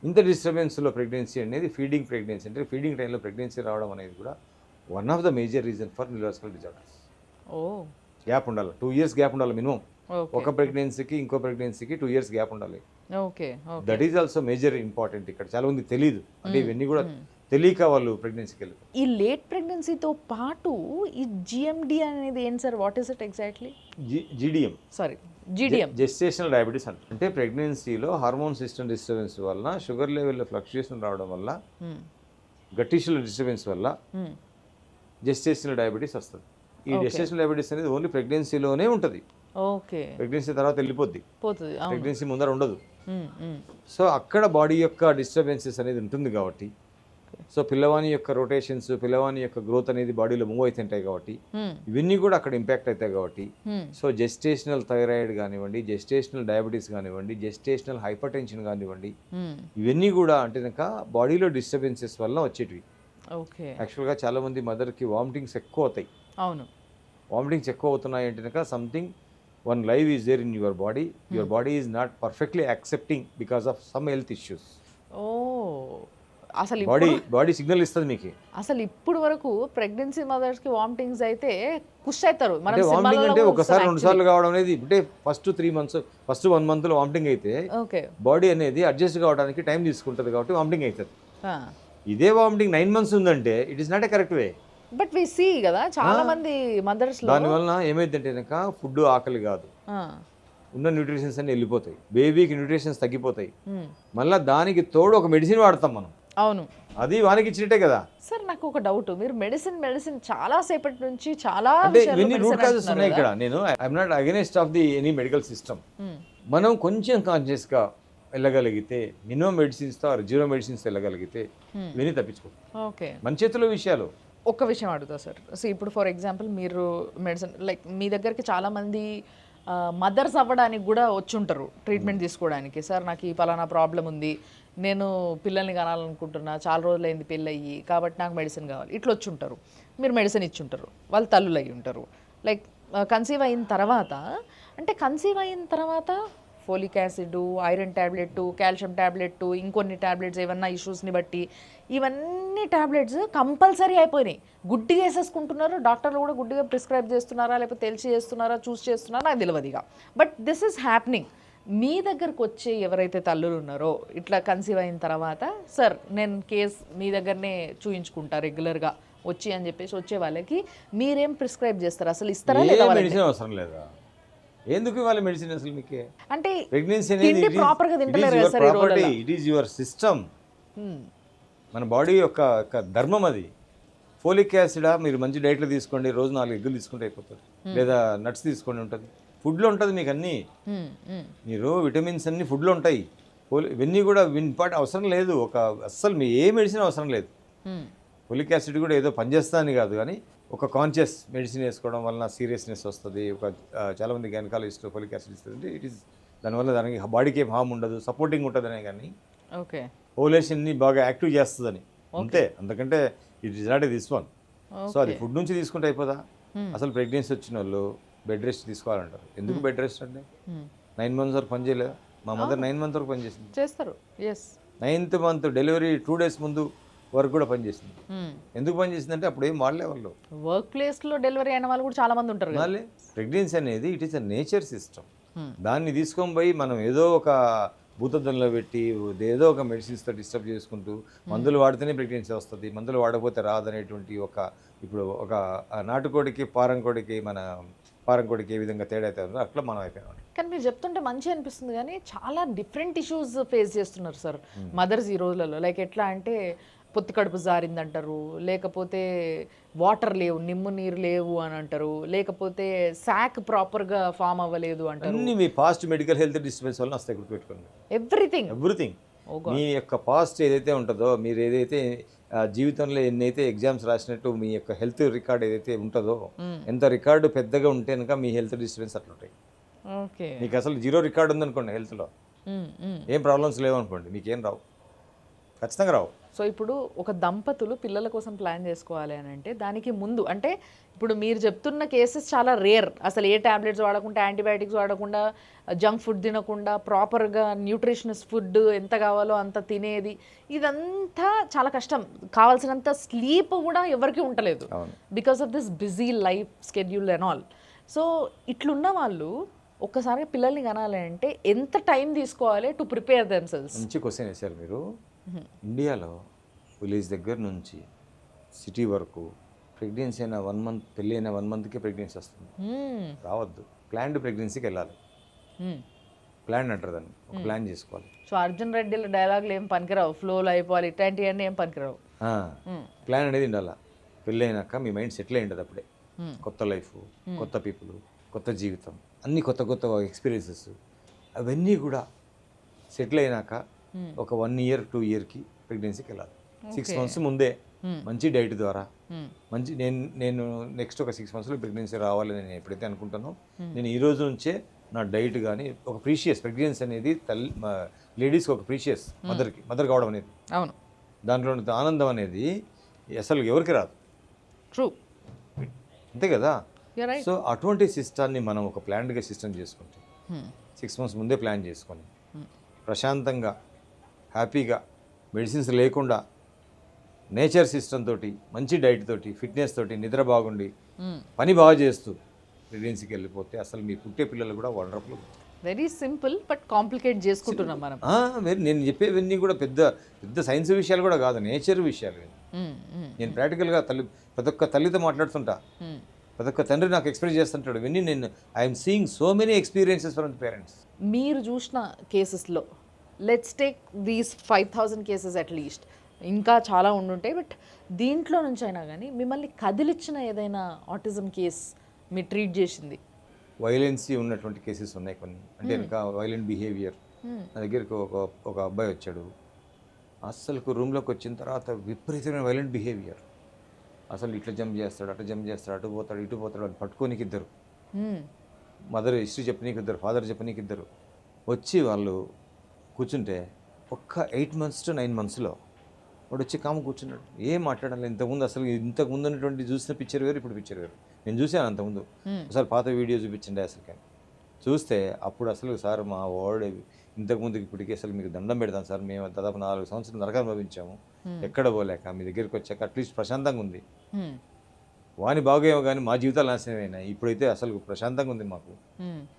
ఇంత డిస్టర్బెన్స్లో ప్రెగ్నెన్సీ అనేది ఫీడింగ్ ప్రెగ్నెన్సీ, అంటే ఫీడింగ్ టైంలో ప్రెగ్నెన్సీ రావడం అనేది కూడా one of the major reason for neurological disorders. Gap ఉండాలి, 2 years గ్యాప్ ఉండాలి మినిమం. ఒక ప్రెగ్నెన్సీకి ఇంకో ప్రెగ్నెన్సీకి 2 years గ్యాప్ ఉండాలి. That is also major important. ఇక్కడ చాలా మంది తెలియదు, అంటే ఇవన్నీ కూడా తెలియక వాళ్ళు ప్రెగ్నెన్సీకి వెళ్ళి. ఈ లేట్ ప్రెగ్నెన్సీతో పాటు ఈ జిఎండి అనేది ఏంటి sir? What is it exactly? GDM, sorry GDM, gestational diabetes అంటే ప్రెగ్నెన్సీలో హార్మోన్ సిస్టమ్ డిస్టర్బెన్స్ వల్ల, షుగర్ లెవెల్లో ఫ్లక్చుయేషన్ రావడం వల్ల, గట్ టిష్యూల డిస్టర్బెన్స్ వల్ల జెస్టేషనల్ డయాబెటీస్ వస్తుంది. ఈ జెస్టేషనల్ డయాబెటీస్ అనేది ఓన్లీ ప్రెగ్నెన్సీలోనే ఉంటుంది. ఓకే. ప్రెగ్నెన్సీ తర్వాత వెళ్ళిపోద్ది, పోతుంది, ప్రెగ్నెన్సీ ముందర ఉండదు. సో అక్కడ బాడీ యొక్క డిస్టర్బెన్సెస్ అనేది ఉంటుంది కాబట్టి, సో పిల్లవాని యొక్క రొటేషన్స్, పిల్లవాని యొక్క గ్రోత్ అనేది బాడీలో మూవ్ అవుతుంటాయి కాబట్టి, ఇవన్నీ కూడా అక్కడ ఇంపాక్ట్ అవుతాయి కాబట్టి, సో జెస్టేషనల్ థైరాయిడ్ కానివ్వండి, జెస్టేషనల్ డయాబెటీస్ కానివ్వండి, జెస్టేషనల్ హైపర్ టెన్షన్ కానివ్వండి, ఇవన్నీ కూడా అంటే కనుక బాడీలో డిస్టర్బెన్సెస్ వల్ల వచ్చేటివి. యాక్చువల్గా చాలా మంది మదర్కి వామిటింగ్స్ ఎక్కువ అవుతాయి. అవును, వామిటింగ్స్ ఎక్కువ అవుతున్నాయి అంటే కనుక something one life is there in your body is not perfectly accepting because of some health issues. అసలు బాడీ సిగ్నల్ ఇస్తుంది మీకు. అసలు ఇప్పుడు వరకు ప్రెగ్నెన్సీ మదర్స్ కి వామిటింగ్స్ అయితే కుష్ అవుతారు. వామిటింగ్ అంటే ఒకసారి 2 సార్లు కావడం అనేది, అంటే ఫస్ట్ 3 months, ఫస్ట్ 1 month లో వామిటింగ్ అయితే బాడీ అనేది అడ్జస్ట్ కావడానికి టైం తీసుకుంటుంది కాబట్టి వామిటింగ్ అవుతుంది. ఇదే వామిటింగ్ 9 months ఉందంటే it is not a correct way. But we see కదా చాలా మంది మదర్స్ లో దానివల్ల ఏమైందంటే కనుక ఫుడ్ ఆకలి కాదు, ఉన్న న్యూట్రిషన్స్ అన్ని వెళ్ళిపోతాయి, బేబీకి న్యూట్రిషన్స్ తగ్గిపోతాయి. మళ్ళీ దానికి తోడు ఒక మెడిసిన్ వాడతాం మనం. అవును, అది వానికి ఇచ్చినట్టే కదా. సార్ నాకు ఒక డౌట్, మీరు మెడిసిన్ చాలా సేపటి నుంచి చాలా రూట్ కాజెస్ ఉన్నాయి ఇక్కడ. నేను I'm not against of the any medical system. మనం కొంచెం కాన్షియస్ గా వెళ్ళగలిగితే, మినిమం మెడిసిన్స్ తో 0 మెడిసిన్స్ వెళ్ళగలిగితే ఇవన్నీ తప్పించుకో. ఓకే, మన చేతిలో విషయాలు. ఒక్క విషయం అడుగుతా సార్. సో ఇప్పుడు ఫర్ ఎగ్జాంపుల్ మీరు మెడిసిన్ లైక్ మీ దగ్గరికి చాలామంది మదర్స్ అవ్వడానికి కూడా వచ్చుంటారు ట్రీట్మెంట్ తీసుకోవడానికి. సార్ నాకు ఈ పలానా ప్రాబ్లం ఉంది, నేను పిల్లల్ని కనాలనుకుంటున్నా, చాలా రోజులైంది పెళ్ళి అయ్యి, కాబట్టి నాకు మెడిసిన్ కావాలి, ఇట్లా వచ్చుంటారు. మీరు మెడిసిన్ ఇచ్చుంటారు, వాళ్ళు తల్లులు అయ్యి ఉంటారు. లైక్ కన్సీవ్ అయిన తర్వాత, అంటే కన్సీవ్ అయిన తర్వాత folic acid, iron tablet, calcium tablet, ఇంకొన్ని ట్యాబ్లెట్స్ ఏమన్నా ఇష్యూస్ని బట్టి ఇవన్నీ ట్యాబ్లెట్స్ కంపల్సరీ అయిపోయినాయి. గుడ్డిగా వేసేసుకుంటున్నారు. డాక్టర్లు కూడా గుడ్డిగా ప్రిస్క్రైబ్ చేస్తున్నారా లేకపోతే తెలిసి చేస్తున్నారా చూస్ చేస్తున్నారా నాకు తెలియదు ఇక. But this is happening. మీ దగ్గరకు వచ్చే ఎవరైతే తల్లులు ఉన్నారో ఇట్లా కన్సీవ్ అయిన తర్వాత సార్ నేను కేస్ మీ దగ్గరనే చూయించుకుంటా రెగ్యులర్గా వచ్చి అని చెప్పేసి వచ్చే వాళ్ళకి మీరేం ప్రిస్క్రైబ్ చేస్తారు? అసలు ఇస్తారా లేదా? మెడిసిన్ అవసరం లేదా? ఎందుకు ఇవ్వాలి మెడిసిన్ అసలు? మీకే అంటే ప్రెగ్నెన్సీ తిండి ప్రాపర్గా తింటలేరు కదా సార్ ఈ రోజుల్లో. It is your system. మన బాడీ యొక్క ధర్మం అది. ఫోలిక్ యాసిడ్ మీరు మంచి డైట్లో తీసుకోండి, రోజు 4 ఎగ్గులు తీసుకుంటే అయిపోతుంది, లేదా నట్స్ తీసుకోండి, ఉంటుంది ఫుడ్లో ఉంటుంది మీకు అన్నీ. మీరు విటమిన్స్ అన్నీ ఫుడ్లో ఉంటాయి. ఇవన్నీ కూడా విన్పాటి అవసరం లేదు. అస్సలు మీ ఏ మెడిసిన్ అవసరం లేదు. ఫోలిక్ యాసిడ్ కూడా ఏదో పనిచేస్తానని కాదు, కానీ ఒక కాన్షియస్ మెడిసిన్ వేసుకోవడం వలన సీరియస్నెస్ వస్తుంది. చాలామంది గైనకాలజిస్ట్ ఫోలిక్ యాసిడ్ ఇస్తుంది. ఇట్ ఈస్ దానివల్ల దానికి బాడీకి ఏం హామ్ ఉండదు, సపోర్టింగ్ ఉంటుందనే కానీ ఓకే ఓవులేషన్ని బాగా యాక్టివ్ చేస్తుందని అంతే. అందుకంటే it is not this one. So అది ఫుడ్ నుంచి తీసుకుంటే అయిపోదా? అసలు ప్రెగ్నెన్సీ వచ్చిన వాళ్ళు బెడ్ రెస్ట్ తీసుకోవాలంటారు. ఎందుకు బెడ్ రెస్ట్ అంటే 9 months వరకు పని చేయలేదు. మా మదర్ 9 months వరకు పనిచేసింది. చేస్తారు. 9th month డెలివరీ 2 days ముందు వరకు కూడా పనిచేసింది. ఎందుకు పనిచేసింది అంటే అప్పుడు ఏం వాడలే వాళ్ళు. వర్క్ ప్లేస్లో డెలివరీ అయిన వాళ్ళు కూడా చాలా మంది ఉంటారు కదా. మళ్ళీ ప్రెగ్నెన్సీ అనేది it is a nature system. దాన్ని తీసుకొని పోయి మనం ఏదో ఒక భూతద్దంలో పెట్టి ఏదో ఒక మెడిసిన్స్తో డిస్టర్బ్ చేసుకుంటూ మందులు వాడితేనే ప్రెగ్నెన్సీ వస్తుంది, మందులు వాడకపోతే రాదనేటువంటి ఇప్పుడు ఒక నాటుకోడికి పారంకోడికి ఏ విధంగా తేడా అవుతుందో అట్లా మనం అయిపోయినాం. కానీ మీరు చెప్తుంటే మంచి అనిపిస్తుంది, కానీ చాలా డిఫరెంట్ ఇష్యూస్ ఫేస్ చేస్తున్నారు సార్ మదర్స్ ఈ రోజులలో. లైక్ ఎట్లా అంటే పొత్తి కడుపు జారిందంటారు, లేకపోతే వాటర్ లేవు, నిమ్ము నీరు లేవు అని అంటారు, లేకపోతే శాక్ ప్రాపర్గా ఫామ్ అవ్వలేదు అంటారు. అన్ని మీ పాస్ట్ మెడికల్ హెల్త్ డిస్టర్బెన్స్ వల్ల వస్తాయి. గుర్తుపెట్టుకోండి, ఎవ్రీథింగ్ మీ యొక్క పాస్ట్ ఏదైతే ఉంటుందో, మీరు ఏదైతే జీవితంలో ఎన్నైతే ఎగ్జామ్స్ రాసినట్టు మీ యొక్క హెల్త్ రికార్డ్ ఏదైతే ఉంటుందో, ఎంత రికార్డు పెద్దగా ఉంటే కనుక మీ హెల్త్ డిస్టర్బెన్స్ అట్లా ఉంటాయి. మీకు అసలు 0 రికార్డు ఉందనుకోండి హెల్త్లో, ఏం ప్రాబ్లమ్స్ లేవనుకోండి, మీకేం రావు, ఖచ్చితంగా రావు. సో ఇప్పుడు ఒక దంపతులు పిల్లల కోసం ప్లాన్ చేసుకోవాలి అని అంటే దానికి ముందు అంటే ఇప్పుడు మీరు చెప్తున్న కేసెస్ చాలా రేర్. అసలు ఏ ట్యాబ్లెట్స్ వాడకుండా, యాంటీబయాటిక్స్ వాడకుండా, జంక్ ఫుడ్ తినకుండా, ప్రాపర్గా న్యూట్రిషనస్ ఫుడ్ ఎంత కావాలో అంత తినేది, ఇదంతా చాలా కష్టం. కావాల్సినంత స్లీప్ కూడా ఎవరికి ఉండలేదు because of this busy life schedule and all. So ఇట్లున్న వాళ్ళు ఒక్కసారి పిల్లల్ని కనాలి అంటే ఎంత టైం తీసుకోవాలి టు ప్రిపేర్ దెమ్సెల్వ్స్? మంచి క్వశ్చన్ వేశారు మీరు. ఇండియాలో విలేజ్ దగ్గర నుంచి సిటీ వరకు ప్రెగ్నెన్సీ అయిన 1 month, పెళ్ళి అయిన 1 monthకే ప్రెగ్నెన్సీ వస్తుంది. రావద్దు. ప్లాన్డ్ ప్రెగ్నెన్సీకి వెళ్ళాలి. ప్లాన్ అంటారు దాన్ని. ఒక ప్లాన్ చేసుకోవాలి. సో అర్జున్ రెడ్డి డైలాగులు ఏం పనికిరావు, ఫ్లోలో అయిపోవాలి, ఇట్లాంటివన్నీ ఏం పనికిరావు. ప్లాన్ అనేది ఉండాలి. పెళ్ళి అయినాక మీ మైండ్ సెటిల్ అయి ఉంటుంది అప్పుడే. కొత్త లైఫ్, కొత్త పీపుల్, కొత్త జీవితం, అన్ని కొత్త కొత్త ఎక్స్పీరియన్సెస్, అవన్నీ కూడా సెటిల్ అయినాక ఒక 1 year 2 yearకి ప్రెగ్నెన్సీకి వెళ్ళాలి. 6 months ముందే మంచి డైట్ ద్వారా మంచి నేను నెక్స్ట్ ఒక 6 monthsలో ప్రెగ్నెన్సీ రావాలి నేను ఎప్పుడైతే అనుకుంటానో, నేను ఈ రోజు నుంచే నా డైట్ కానీ ఒక ప్రీషియస్ ప్రెగ్నెన్సీ అనేది లేడీస్కి ఒక ప్రీషియస్ మదర్ కావడం అనేది. అవును, దాంట్లో ఆనందం అనేది అసలు ఎవరికి రాదు. ట్రూ, అంతే కదా. సో అటువంటి సిస్టాన్ని మనం ఒక ప్లాన్డ్గా సిస్టమ్ చేసుకుంటే 6 months ముందే ప్లాన్ చేసుకొని ప్రశాంతంగా హ్యాపీగా మెడిసిన్స్ లేకుండా నేచర్ సిస్టమ్ తోటి, మంచి డైట్ తోటి, ఫిట్నెస్ తోటి, నిద్ర బాగుండి, పని బాగా చేస్తూ ప్రెగ్నెన్సీకి వెళ్ళిపోతే అసలు మీ పుట్టే పిల్లలు కూడా wonderful. Very simple but complicate చేసుకుంటున్నాం మనం. నేను చెప్పేవన్నీ కూడా పెద్ద పెద్ద సైన్స్ విషయాలు కూడా కాదు, నేచర్ విషయాలు. నేను ప్రాక్టికల్గా ప్రతి ఒక్క తల్లితో మాట్లాడుతుంటా, ప్రతి ఒక్క తండ్రి నాకు ఎక్స్ప్రెస్ చేస్తుంటాడు. ఇవన్నీ నేను I'm seeing so many experiences from the parents. మీరు చూసిన కేసెస్లో let's take these 5,000 cases at least, ఇంకా చాలా ఉండుంటాయి, బట్ దీంట్లో నుంచి అయినా కానీ మిమ్మల్ని కదిలిచ్చిన ఏదైనా ఆటిజం కేస్ మీరు ట్రీట్ చేసింది? వైలెన్సీ ఉన్నటువంటి కేసెస్ ఉన్నాయి కొన్ని. అంటే ఇంకా వైలెంట్ బిహేవియర్. నా దగ్గరికి ఒక అబ్బాయి వచ్చాడు. అస్సలు రూమ్లోకి వచ్చిన తర్వాత విపరీతమైన వైలెంట్ బిహేవియర్. అసలు ఇట్లా జంప్ చేస్తాడు, అటు జంప్ చేస్తాడు, అటు పోతాడు, ఇటు పోతాడు. అని పట్టుకోనికి ఇద్దరు, మదర్ హిస్టరీ చెప్పనీకి ఇద్దరు, ఫాదర్ చెప్పనీకి ఇద్దరు వచ్చి వాళ్ళు కూర్చుంటే ఒక్క 8 months to 9 monthsలో వాడు వచ్చి కాము కూర్చున్నాడు. ఏం మాట్లాడాలి. ఇంతకుముందు ఉన్నటువంటి చూసిన పిక్చర్ వేరు, ఇప్పుడు పిక్చర్ వేరు. నేను చూశాను అంతకుముందు. ఒకసారి పాత వీడియో చూపించండి అసలు. కానీ చూస్తే అప్పుడు అసలు సార్ మా వాడు ఇంతకుముందుకి ఇప్పటికీ అసలు మీకు దండం పెడతాం సార్, మేము దాదాపు 4 సంవత్సరాలు నరకం అనుభవించాము, ఎక్కడ పోలేక మీ దగ్గరికి వచ్చాక అట్లీస్ట్ ప్రశాంతంగా ఉంది. వాని బాగేమో కానీ మా జీవితాలు నాశనమైనాయి. ఇప్పుడైతే అసలు ప్రశాంతంగా ఉంది మాకు.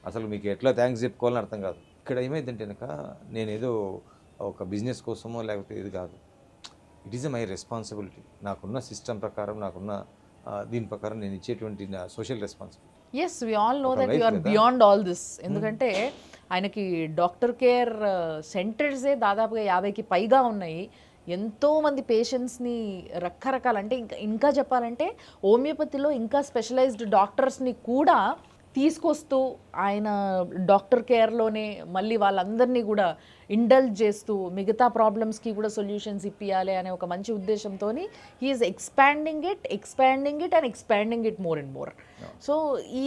అసలు మీకు ఎట్లా థ్యాంక్స్ చెప్పుకోవాలని అర్థం కాదు. ఇక్కడ ఏమైందంటే కనుక నేనేదో ఒక బిజినెస్ కోసమో లేకపోతే ఇది కాదు, ఇట్ ఈజ్ మై రెస్పాన్సిబిలిటీ. నాకున్న సిస్టమ్ ప్రకారం, నాకున్న దీని ప్రకారం నేను ఇచ్చేటువంటి నా social responsibility. Yes we all know that you are beyond all this. ఎందుకంటే ఆయనకి డాక్టర్ కేర్ సెంటర్సే దాదాపుగా 50కి పైగా ఉన్నాయి. ఎంతోమంది పేషెంట్స్ని రకరకాల, అంటే ఇంకా చెప్పాలంటే హోమియోపతిలో ఇంకా స్పెషలైజ్డ్ డాక్టర్స్ని కూడా తీసుకొస్తూ ఆయన డాక్టర్ కేర్లోనే మళ్ళీ వాళ్ళందరినీ కూడా ఇండల్జ్ చేస్తూ మిగతా ప్రాబ్లమ్స్కి కూడా సొల్యూషన్స్ ఇప్పియాలి అనే ఒక మంచి ఉద్దేశంతో he's expanding it and expanding it more and more. So ఈ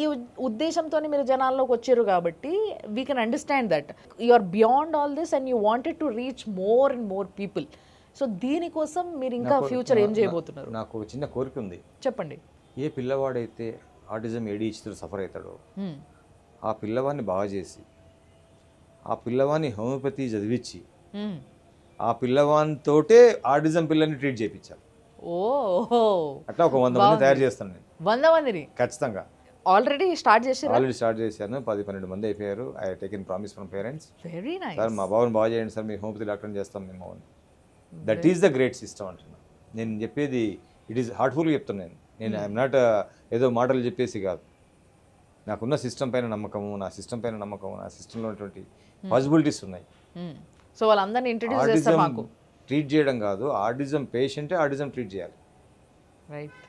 ఉద్దేశంతో మీరు జనాల్లోకి వచ్చారు కాబట్టి we can understand that you are beyond all this and you wanted to reach more and more people. So దీనికోసం మీరు ఇంకా ఫ్యూచర్ ఏం చేయబోతున్నారు? నాకు ఒక చిన్న కోరిక ఉంది. చెప్పండి. ఏ పిల్లవాడైతే ఆటిజం ADHDతో సఫర్ అవుతాడో ఆ పిల్లవాడిని బాగా చేసి, ఆ పిల్లవాడిని హోమియోపతి చదివించి, ఆ పిల్లవానితోటే ఆటిజం పిల్లల్ని ట్రీట్ చేయించాలి. ఓహో, అట్లా ఒక 100 మంది తయారు చేస్తాను నేను. 100 మందిని ఖచ్చితంగా ఆల్రెడీ స్టార్ట్ చేశారు? ఆల్రెడీ స్టార్ట్ చేశాను. 10-12 మంది అయిపోయారు. I taken promise from parents. Very nice sir మా బాబుని బాగా చేయండి సార్, మీ హోమియోపతి డాక్టర్ని చేస్తాం మేము అని. That is the grade system అంటున్నా. నేను చెప్పేది ఇట్ ఈస్ హార్ట్ఫుల్గా చెప్తున్నాను. నేను ఐఎమ్ నాట్ ఏదో మాటలు చెప్పేసి కాదు. నాకున్న సిస్టమ్ పైన నమ్మకము, నా సిస్టమ్ పైన నమ్మకము, నా సిస్టంలో ఉన్నటువంటి పాసిబిలిటీస్ ఉన్నాయి. సో వాళ్ళందరినీ ఇంట్రడ్యూస్ చేస్తారు మాకు. ట్రీట్ చేయడం కాదు, ఆటిజం పేషెంటే ఆటిజం ట్రీట్ చేయాలి. Right,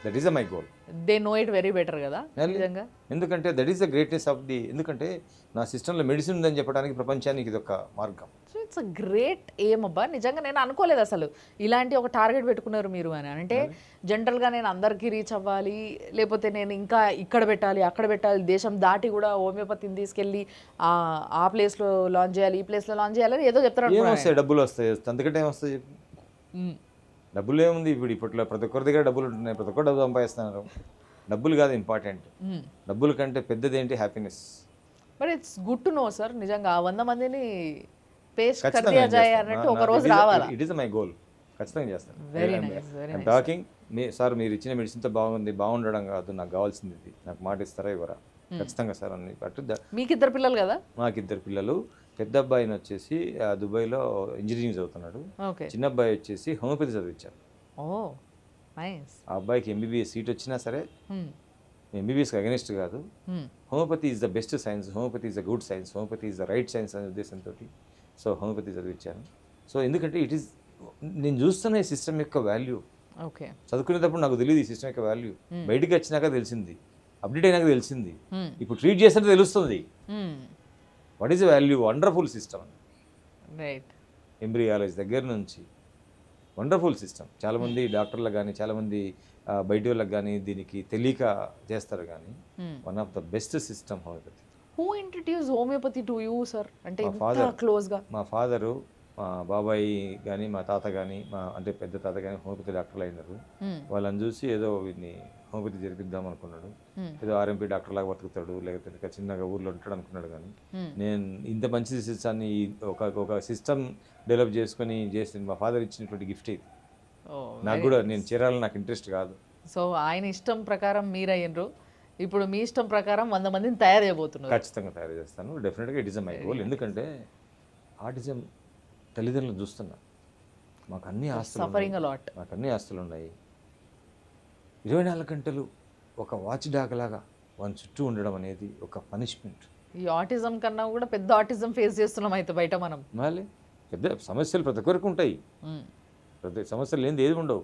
that is my goal. They know it very better కదా నిజంగా. ఎందుకంటే that is the greatness of the, ఎందుకంటే నా సిస్టంలో మెడిసిన్ ఉందని చెప్పడానికి ప్రపంచానికి ఇది ఒక మార్గం. So it's a great aim అబ్బా. నిజంగా నేను అనుకోలేదు అసలు ఇలాంటి ఒక టార్గెట్ పెట్టుకున్నారు మీరు అని. అంటే జనరల్గా నేను అందరికీ రీచ్ అవ్వాలి, లేకపోతే నేను ఇంకా ఇక్కడ పెట్టాలి అక్కడ పెట్టాలి, దేశం దాటి కూడా హోమియోపతిని తీసుకెళ్ళి ఆ ప్లేస్లో లాంచ్ చేయాలి, ఈ ప్లేస్లో లాంచ్ చేయాలి ఏదో చెప్తారు. ఏమొస్తాయి? డబ్బులు వస్తాయి. అంతకంటే ఏమొస్తాయి? డబ్బులు ఏముంది? ఇప్పట్లో ప్రతి ఒక్కరి దగ్గర డబ్బులు ఉంటున్నాయి, ప్రతి ఒక్కరు డబ్బు సంపాదిస్తున్నారు. డబ్బులు కాదు ఇంపార్టెంట్, డబ్బులు కంటే పెద్దది ఏంటి? Happiness. But it's good to know sir. నిజంగా 100 మందిని పేస్ట్ కర్దియా జాయ్ అన్నట్టు ఒక రోజు రావాలా? It is my goal. ఖచ్చితంగా చేస్తాను. Very nice, very nice. Talking sir, మీరు ఇచ్చిన మెడిసిన్తో బాగుండడం కాదు నాకు కావాల్సింది ఇది. నాకు మాట ఇస్తారా ఇవ్వరా? ఖచ్చితంగా సార్ అని. బట్ మీకు 2 పిల్లలు కదా? నాకు 2 పిల్లలు. పెద్ద అబ్బాయిని వచ్చేసి దుబాయ్లో ఇంజనీరింగ్ చదువుతున్నాడు. ఓకే. చిన్న అబ్బాయి వచ్చేసి హోమియోపతి చదివించాను. ఓ నైస్. ఆ అబ్బాయికి MBBS సీట్ వచ్చినా సరే, MBBSకి అగెనిస్ట్ కాదు, homeopathy is the best science, homeopathy is the good science, homeopathy is the right science అనే ఉద్దేశంతో సో హోమియోపతి చదివించాను. సో ఎందుకంటే ఇట్ ఈస్, నేను చూస్తున్న ఈ సిస్టమ్ యొక్క వాల్యూ. ఓకే. చదువుకునేటప్పుడు నాకు తెలియదు ఈ సిస్టమ్ యొక్క వాల్యూ. బయటికి వచ్చినాక తెలిసింది, అప్డేట్ అయినాక తెలిసింది, ఇప్పుడు ట్రీట్ చేస్తే తెలుస్తుంది what is value. Wonderful system. Right. Embryology దగ్గర నుంచి వండర్ఫుల్ సిస్టమ్. చాలామంది డాక్టర్లకు కానీ, చాలామంది బయట వాళ్ళకి కానీ దీనికి తెలియక చేస్తారు, కానీ one of the best system homeopathy. Who introduce homeopathy to you sir? అంటే ఇంత క్లోజ్గా మా ఫాదరు, మా బాబాయ్ కానీ, మా తాత కానీ, అంటే పెద్ద తాత కానీ హోమియోపతి డాక్టర్లు అయినారు. వాళ్ళని చూసి ఏదో వీడిని హోమియోపతి జరిపిద్దాం అనుకున్నాడు. ఏదో RMP డాక్టర్ లాగా బతుకుతాడు, లేకపోతే చిన్నగా ఊర్లో ఉంటాడు అనుకున్నాడు. కానీ నేను ఇంత మంచి సిస్టాన్ని ఒక సిస్టమ్ డెవలప్ చేసుకొని చేసింది మా ఫాదర్ ఇచ్చినటువంటి గిఫ్ట్ ఇది. నాకు కూడా నేను చేరాలని నాకు ఇంట్రెస్ట్ కాదు. సో ఆయన ఇష్టం ప్రకారం మీరు అయ్యిండ్రు, ఇప్పుడు మీ ఇష్టం ప్రకారం 100 మందిని తయారు చేయబోతున్నారు. ఖచ్చితంగా తయారు చేస్తాను. డెఫినెట్గా ఇట్ ఇస్ మై గోల్. ఎందుకంటే ఆటిజం తల్లిదండ్రులు చూస్తున్నా, మాకు అన్ని ఆస్తులు, మాకు అన్ని ఆస్తులు ఉన్నాయి. 24 గంటలు ఒక వాచ్ డాగ్ లాగా వాళ్ళ చుట్టూ ఉండడం అనేది ఒక పనిష్మెంట్. ఈ ఆటిజం కన్నా కూడా పెద్ద ఆటిజం ఫేస్ చేస్తున్నాం అయితే బయట మనం. మళ్ళీ పెద్ద సమస్యలు ప్రతి ఒక్కరికి ఉంటాయి, ప్రతి సమస్యలు లేనిది ఏది ఉండవు,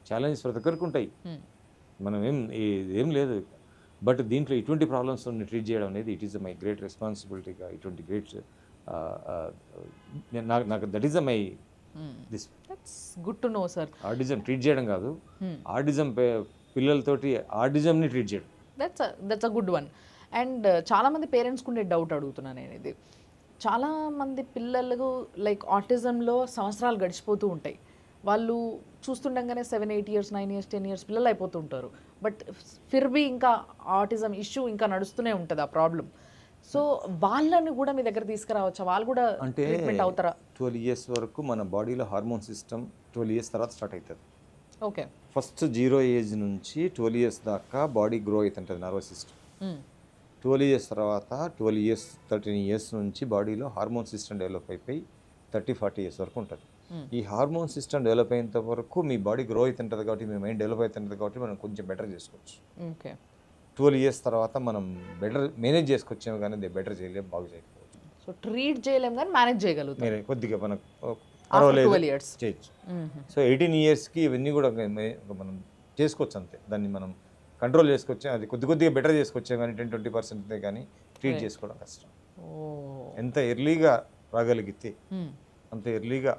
ఛాలెంజెస్ ప్రతి ఒక్కరికి ఉంటాయి. మనం ఏం లేదు. బట్ దీంట్లో ఇటువంటి ప్రాబ్లమ్స్ ట్రీట్ చేయడం అనేది ఇట్ ఈస్ మై గ్రేట్ రెస్పాన్సిబిలిటీగా, ఇటువంటి గ్రేట్ నాకు that is my this. That's good to know sir. Autism treat చేయడం కాదు, ఆటిజం పిల్లలతోటి ఆటిజంని ట్రీట్ చేయడం. That's a good one. And చాలామంది పేరెంట్స్కి ఉండే డౌట్ అడుగుతున్నాను నేను ఇది. చాలామంది పిల్లలు లైక్ ఆటిజంలో సంవత్సరాలు గడిచిపోతూ ఉంటాయి. వాళ్ళు చూస్తుండగానే 7, 8 years, 9 years, 10 years పిల్లలు అయిపోతూ ఉంటారు. బట్ ఫిర్బీ ఇంకా ఆటిజం ఇష్యూ ఇంకా నడుస్తూనే ఉంటుంది, ఆ ప్రాబ్లం. సో వాళ్ళని కూడా మీ దగ్గర తీసుకురావచ్చా? వాళ్ళు కూడా అంటే ట్రీట్మెంట్ అవుతారా? 12 ఇయర్స్ వరకు మన బాడీలో హార్మోన్ సిస్టమ్ 12 ఇయర్స్ తర్వాత స్టార్ట్ అవుతుంది. ఓకే. ఫస్ట్ 0 ఏజ్ నుంచి 12 ఇయర్స్ దాకా బాడీ గ్రో అవుతుంటుంది నర్వస్ సిస్టమ్. 12 ఇయర్స్ తర్వాత 12 ఇయర్స్ 13 ఇయర్స్ నుంచి బాడీలో హార్మోన్ సిస్టమ్ డెవలప్ అయిపోయి 30-40 ఇయర్స్ వరకు ఉంటుంది. ఈ హార్మోన్ సిస్టమ్ డెవలప్ అయినంత వరకు మీ బాడీ గ్రో అవుతుంటుంది కాబట్టి మీ మైండ్ డెవలప్ అవుతుంటుంది కాబట్టి మనం కొంచెం బెటర్ చేసుకోవచ్చు. ఓకే. 12 ఇయర్స్ తర్వాత మనం బెటర్ మేనేజ్ చేసుకొచ్చాము కానీ బెటర్ చేయలేము, బాగు చేయకపోవచ్చు. సో ట్రీట్ చేయలేం కానీ మేనేజ్ చేయగలుగుతాం మీరు కొద్దిగా మనకు ఆఫ్టర్ పర్వాలేదు 12 ఇయర్స్. చేయొచ్చు. సో 18 ఇయర్స్కి ఇవన్నీ కూడా మనం చేసుకోవచ్చు అంతే. దాన్ని మనం కంట్రోల్ చేసుకొచ్చాం, అది కొద్దిగా బెటర్ చేసుకొచ్చాం కానీ 10-20% కానీ ట్రీట్ చేసుకోవడం కష్టం. ఎంత ఎర్లీగా రాగలిగితే అంత ఎర్లీగా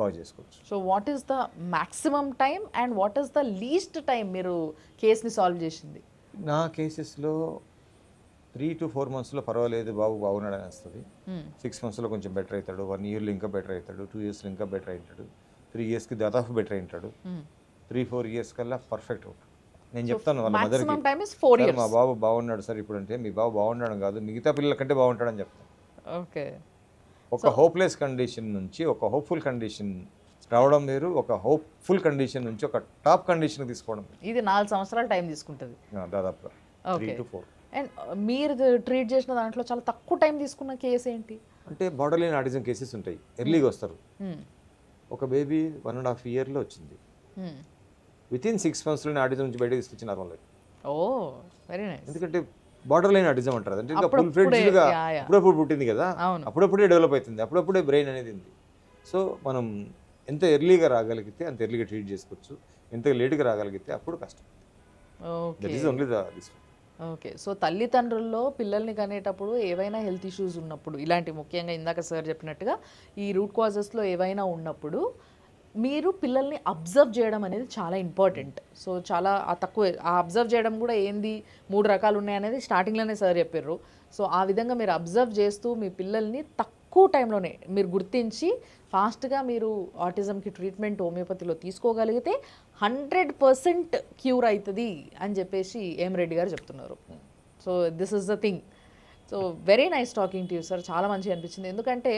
బాగా చేసుకోవచ్చు. So what is the maximum time and what is the least time మీరు కేస్ని సాల్వ్ చేసింది? నా కేసెస్లో 3 to 4 monthsలో పర్వాలేదు బాగున్నాడని వస్తుంది. 6 monthsలో కొంచెం బెటర్ అవుతాడు, 1 yearలో ఇంకా బెటర్ అవుతాడు, 2 yearsలో ఇంకా బెటర్ అవుతాడు, 3 yearsకి దాదాపు బెటర్ అవుతాడు, 3-4 years కల్లా పర్ఫెక్ట్ అవుతాడు. నేను చెప్తాను వాళ్ళ మదర్కి, టైం ఇస్ 4 సార్ ఇయర్స్. మా బాబు బాగున్నాడు సార్ ఇప్పుడు అంటే, మీ బాబు బాగున్నాడు కాదు మిగతా పిల్లల కంటే బాగుంటాడని చెప్తాను. ఓకే. ఒక హోప్లెస్ కండిషన్ నుంచి ఒక హోప్ఫుల్ కండిషన్ రావడం వేరు, ఒక హోప్ఫుల్ కండిషన్ నుంచి ఒక టాప్ కండిషన్కి తీసుకోవడం వేరు. ఇది 4 సంవత్సరాలు టైం తీసుకుంటుంది దాదాపుగా 3 to 4. అండ్ మీరు ట్రీట్ చేసిన దాంట్లో చాలా తక్కువ టైం తీసుకున్న కేసు ఏంటి? అంటే బార్డర్ లైన్ ఆటిజం కేసెస్ ఉంటాయి, ఎర్లీగా వస్తారు. ఒక బేబీ 1.5 yearలో వచ్చింది, వితిన్ 6 monthsలోనే ఆటిజం నుంచి బయటకు తీసుకొచ్చి నార్మల్ లైఫ్. ఓ వెరీ నైస్. ఎందుకంటే బార్డర్ లైన్ ఆటిజం అంటారు, అంటే ఇంకా ఫుల్ అప్పుడప్పుడే, ఫ్లెడ్జ్డ్గా యా, యా. అప్పుడప్పుడు పుట్టింది కదా, అవును. అప్పుడప్పుడే డెవలప్ అవుతుంది, అప్పుడప్పుడే బ్రెయిన్ అనేది ఉంది. సో మనం ఎంత ఎర్లీగా రాగలిగితే అంత ఎర్లీగా ట్రీట్ చేసుకోవచ్చు, ఎంత లేట్గా రాగలిగితే అప్పుడు కష్టం. That is only this. Okay. So తల్లిదండ్రుల్లో పిల్లల్ని కనేటప్పుడు ఏవైనా హెల్త్ ఇష్యూస్ ఉన్నప్పుడు, ఇలాంటి ముఖ్యంగా ఇందాక సార్ చెప్పినట్టుగా ఈ రూట్ కాజెస్లో ఏవైనా ఉన్నప్పుడు మీరు పిల్లల్ని అబ్జర్వ్ చేయడం అనేది చాలా ఇంపార్టెంట్. సో చాలా తక్కువ అబ్జర్వ్ చేయడం కూడా ఏంది 3 రకాలు ఉన్నాయనేది స్టార్టింగ్లోనే సార్ చెప్పారు. సో ఆ విధంగా మీరు అబ్జర్వ్ చేస్తూ మీ పిల్లల్ని తక్కువ టైంలోనే మీరు గుర్తించి ఫాస్ట్గా మీరు ఆటిజంకి ట్రీట్మెంట్ హోమియోపతిలో తీసుకోగలిగితే 100% క్యూర్ అవుతుంది అని చెప్పేసి ఎం రెడ్డి గారు చెప్తున్నారు. So this is the thing. So very nice talking to you sir. చాలా మంచిగా అనిపించింది. ఎందుకంటే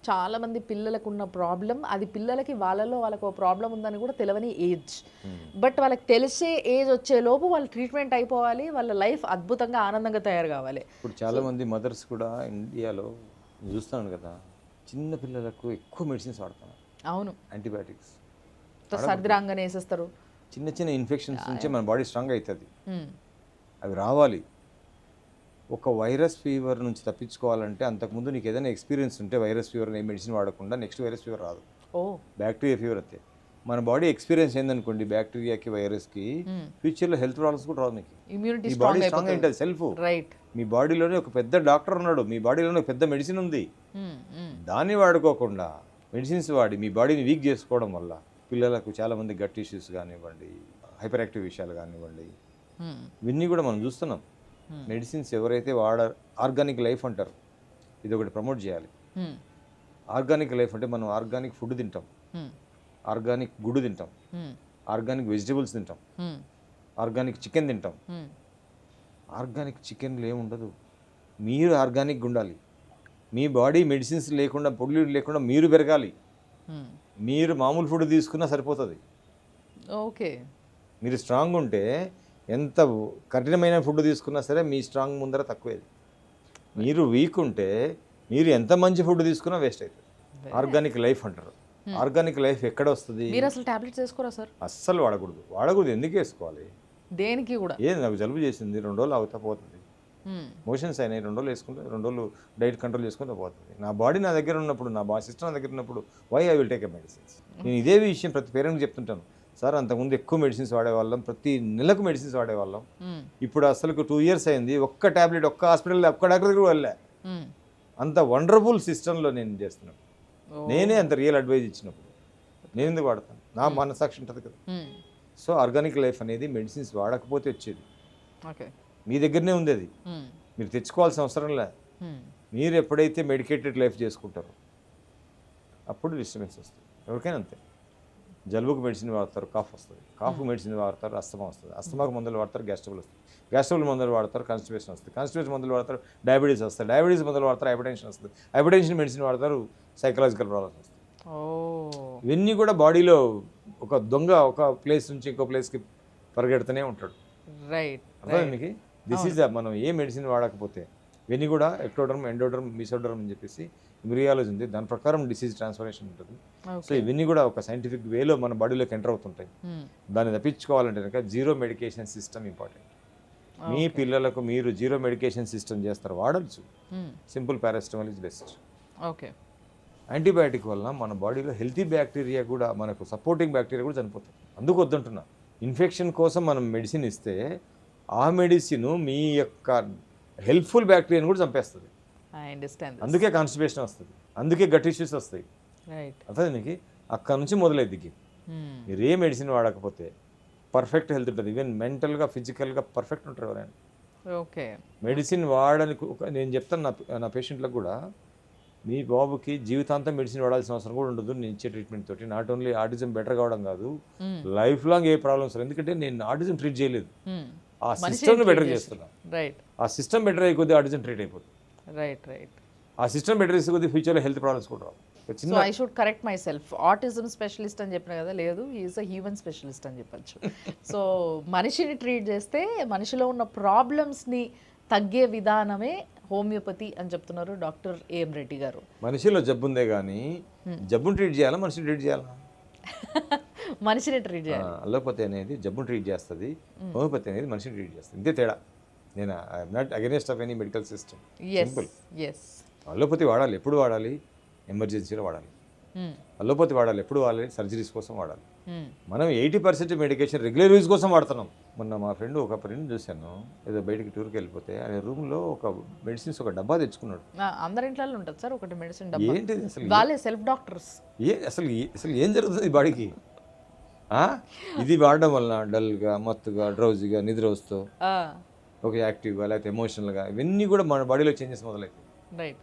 చాలామంది పిల్లలకు ఉన్న ప్రాబ్లం, అది పిల్లలకి వాళ్ళకు ప్రాబ్లం ఉందని కూడా తెలియని ఏజ్. బట్ వాళ్ళకి తెలిసే ఏజ్ వచ్చేలోపు వాళ్ళ ట్రీట్మెంట్ అయిపోవాలి, వాళ్ళ లైఫ్ అద్భుతంగా ఆనందంగా తయారు కావాలి. ఇప్పుడు చాలామంది మదర్స్ కూడా ఇండియాలో చూస్తాను కదా, చిన్న పిల్లలకు ఎక్కువ మెడిసిన్స్ వాడుతున్నారు. అవును. యాంటీబయాటిక్స్ సర్ది రాగానే వేసేస్తారు. చిన్న ఇన్ఫెక్షన్స్ నుంచే మన బాడీ స్ట్రాంగ్ అవుతుంది. అవి రావాలి. ఒక వైరస్ ఫీవర్ నుంచి తప్పించుకోవాలంటే అంతకుముందు నీకు ఏదైనా ఎక్స్పీరియన్స్ ఉంటే వైరస్ ఫీవర్ ఏ మెడిసిన్ వాడకుండా నెక్స్ట్ వైరస్ ఫీవర్ రాదు. బ్యాక్టీరియా ఫీవర్ అయితే మన బాడీ ఎక్స్పీరియన్స్ ఏందనుకోండి బ్యాక్టీరియాకి వైరస్కి, ఫ్యూచర్లో హెల్త్ ప్రాబ్లమ్స్ కూడా రావు. మీకు ఇమ్యూనిటీ మీ బాడీ స్ట్రాంగ్ ఉంటుంది. Self right. మీ బాడీలోనే ఒక పెద్ద డాక్టర్ ఉన్నాడు, మీ బాడీలోనే ఒక పెద్ద మెడిసిన్ ఉంది. దాన్ని వాడుకోకుండా మెడిసిన్స్ వాడి మీ బాడీని వీక్ చేసుకోవడం వల్ల పిల్లలకు చాలామంది గట్ ఇష్యూస్ కానివ్వండి, హైపర్ యాక్టివ్ విషయాలు కానివ్వండి, ఇవన్నీ కూడా మనం చూస్తున్నాం. మెడిసిన్స్ ఎవరైతే ఆర్గానిక్ లైఫ్ అంటారు, ఇది ఒకటి ప్రమోట్ చేయాలి. ఆర్గానిక్ లైఫ్ అంటే మనం ఆర్గానిక్ ఫుడ్ తింటాం, ఆర్గానిక్ గుడ్డు తింటాం, ఆర్గానిక్ వెజిటబుల్స్ తింటాం, ఆర్గానిక్ చికెన్ తింటాం. ఆర్గానిక్ చికెన్లో ఏముండదు, మీరు ఆర్గానిక్ ఉండాలి. మీ బాడీ మెడిసిన్స్ లేకుండా, పొల్యూట్ లేకుండా మీరు పెరగాలి. మీరు మామూలు ఫుడ్ తీసుకున్నా సరిపోతుంది. ఓకే. మీరు స్ట్రాంగ్ ఉంటే ఎంత కఠినమైన ఫుడ్ తీసుకున్నా సరే మీ స్ట్రాంగ్ ముందర తక్కువేది. మీరు వీక్ ఉంటే మీరు ఎంత మంచి ఫుడ్ తీసుకున్నా వేస్ట్ అవుతుంది. ఆర్గానిక్ లైఫ్ అంటారు. ఆర్గానిక్ లైఫ్ ఎక్కడ వస్తుంది? మీరు అసలు టాబ్లెట్స్ వేసుకోరా సార్? అస్సలు వాడకూడదు. ఎందుకు వేసుకోవాలి? దేనికి కూడా ఏది నాకు జలుబు చేసింది 2 రోజులు అవుతా పోతుంది, మోషన్స్ అయినాయి 2 రోజులు వేసుకుంటే 2 రోజులు డైట్ కంట్రోల్ చేసుకుంటే పోతుంది. నా బాడీ నా దగ్గర ఉన్నప్పుడు, నా సిస్టర్ నా దగ్గర ఉన్నప్పుడు why I will take a medicines. నేను ఇదే విషయం ప్రతి పేరెంట్కి చెప్తుంటాను. సార్ అంతకుముందు ఎక్కువ మెడిసిన్స్ వాడేవాళ్ళం, ప్రతి నెలకు మెడిసిన్స్ వాడేవాళ్ళం. ఇప్పుడు అసలు 2 years అయింది, ఒక్క టాబ్లెట్ ఒక్క హాస్పిటల్లో ఒక్క డాక్టర్ దగ్గర వెళ్ళా. అంత వండర్ఫుల్ సిస్టంలో నేను చేస్తున్నాను. నేనే అంత రియల్ అడ్వైజ్ ఇచ్చినప్పుడు నేను ఎందుకు వాడతాను? నా మనసాక్షి ఉంటుంది కదా. సో ఆర్గానిక్ లైఫ్ అనేది మెడిసిన్స్ వాడకపోతే వచ్చేది. మీ దగ్గరనే ఉంది, అది మీరు తెచ్చుకోవాల్సిన అవసరం లే. మీరు ఎప్పుడైతే మెడికేటెడ్ లైఫ్ చేసుకుంటారో అప్పుడు డిస్టర్బెన్స్ వస్తుంది. ఎవరికైనా అంతే. జలుబుకు మెడిసిన్ వాడతారు, కాఫ్ వస్తుంది. కాఫ్ మెడిసిన్ వాడతారు, అస్తమా వస్తుంది. అస్తమాకు మందులు వాడతారు, గ్యాస్ ట్రబుల్ వస్తుంది. గ్యాస్ట్రబుల్ మందులు వాడతారు, కాన్స్టిపేషన్ వస్తుంది, కాన్స్టిపేషన్ మందులు వాడతారు, డయాబెటీస్ వస్తుంది, డయాబెటీస్ మందులు వాడతారు, హైపర్టెన్షన్ వస్తుంది, హైపర్టెన్షన్ మెడిసిన్ వాడతారు, సైకలాజికల్ ప్రాబ్లమ్స్ వస్తాయి. ఓ ఇవన్నీ కూడా బాడీలో ఒక దొంగ ఒక ప్లేస్ నుంచి ఇంకో ప్లేస్కి పరిగెడుతూనే ఉంటాడు. రైట్ అర్థం మీకు? దిస్ ఈజ్ మనం ఏ మెడిసిన్ వాడకపోతే ఇవన్నీ కూడా ఎక్టోడర్మ్, ఎండోడర్మ్, మిసోడర్మ్ అని చెప్పేసి ఇంబ్రియాలజీ ఉంది, దాని ప్రకారం డిసీజ్ ట్రాన్స్ఫర్మేషన్ ఉంటుంది. సో ఇవన్నీ కూడా ఒక సైంటిఫిక్ వేలో మన బాడీలోకి ఎంటర్ అవుతుంటాయి. దాన్ని తప్పించుకోవాలంటే కనుక జీరో మెడికేషన్ సిస్టమ్ ఇంపార్టెంట్. మీ పిల్లలకు మీరు జీరో మెడికేషన్ సిస్టమ్ చేస్తారు, వాడచ్చు. Simple paracetamol is best. Okay. Antibiotic వలన మన బాడీలో హెల్తీ బ్యాక్టీరియా కూడా, మనకు సపోర్టింగ్ బ్యాక్టీరియా కూడా చనిపోతుంది. అందుకు వద్దంటున్నా. ఇన్ఫెక్షన్ కోసం మనం మెడిసిన్ ఇస్తే ఆ మెడిసిన్ మీ యొక్క హెల్ప్ఫుల్ బ్యాక్టీరియాని కూడా చంపేస్తుంది. I understand. అందుకే కాన్స్టిపేషన్ వస్తుంది, అందుకే గట్ ఇష్యూస్ వస్తాయి. రైట్. అర్థం మీకు? అక్కడ నుంచి మొదలైద్ది. మీరు ఏ మెడిసిన్ వాడకపోతే పర్ఫెక్ట్ హెల్త్ ఉంటుంది. ఈవెన్ మెంటల్గా, ఫిజికల్గా పర్ఫెక్ట్ ఉంటారు ఎవరైనా. ఓకే. మెడిసిన్ వాడడానికి నేను చెప్తాను నా పేషెంట్లకు కూడా, మీ బాబుకి జీవితాంతం మెడిసిన్ వాడాల్సిన అవసరం కూడా ఉండదు నేను ఇచ్చే ట్రీట్మెంట్ తోటి. నాట్ ఓన్లీ ఆటిజం బెటర్ కావడం కాదు, లైఫ్ లాంగ్ ఏ ప్రాబ్లమ్స్. ఎందుకంటే నేను ఆటిజం ట్రీట్ చేయలేదు, ఆ సిస్టమ్ని బెటర్ చేస్తున్నా. రైట్. ఆ సిస్టమ్ బెటర్ అయిపోతే ఆటిజం ట్రీట్ అయిపోతుంది. Right right. ఆ సిస్టమ్ బెటర్ చేసే కొద్ది ఫ్యూచర్లో హెల్త్ ప్రాబ్లమ్స్ కూడా రావు. So I should correct myself. Autism specialist అని చెప్పిన కదా, లేదు, ఈజ్ అ హ్యూమన్ స్పెషలిస్ట్ అని చెప్పచ్చు. సో మనిషిని ట్రీట్ చేస్తే మనిషిలో ఉన్న ప్రాబ్లమ్స్ని తగ్గే విధానమే హోమియోపతి అని చెప్తున్నారు డాక్టర్ ఏఎం రెడ్డి గారు. మనిషిలో జబ్బు ఉందే కానీ జబ్బుని ట్రీట్ చేయాలా, మనిషిని ట్రీట్ చేయాలా? మనిషిని ట్రీట్ చేయాలి. అలోపతి అనేది జబ్బుని ట్రీట్ చేస్తుంది, హోమియోపతి అనేది మనిషిని ట్రీట్ చేస్తుంది. ఇంతే తేడా. నేను I'm not against of any medical system. Simple. Allopathy వాడాలి, ఎప్పుడు వాడాలి? ఎమర్జెన్సీలో వాడాలి. అలోపతి వాడాలి, ఎప్పుడు వాడాలి? సర్జరీస్ కోసం వాడాలి. మనం 80% మెడికేషన్ రెగ్యులర్ యూజ్ కోసం వాడుతున్నాం. మొన్న మా ఫ్రెండ్ ఒక ఫ్రెండ్ చూశాను, ఏదో బయటికి టూర్కి వెళ్ళిపోతే ఆయన రూమ్లో ఒక మెడిసిన్స్ ఒక డబ్బా తెచ్చుకున్నాడు. అందరి ఇంట్లో ఉంటుంది సార్ ఒకటి మెడిసిన్ డబ్బా. ఏంటిది అసలు? వాళ్ళే సెల్ఫ్ డాక్టర్స్. అసలు ఏం జరుగుతుంది బాడీకి? ఇది వాడడం వలన డల్గా, మత్తుగా, డ్రౌజీగా, నిద్ర వస్తూ, ఒక యాక్టివ్గా, లేకపోతే ఎమోషనల్గా, ఇవన్నీ కూడా మన బాడీలో చేంజెస్ మొదలవుతాయి. రైట్.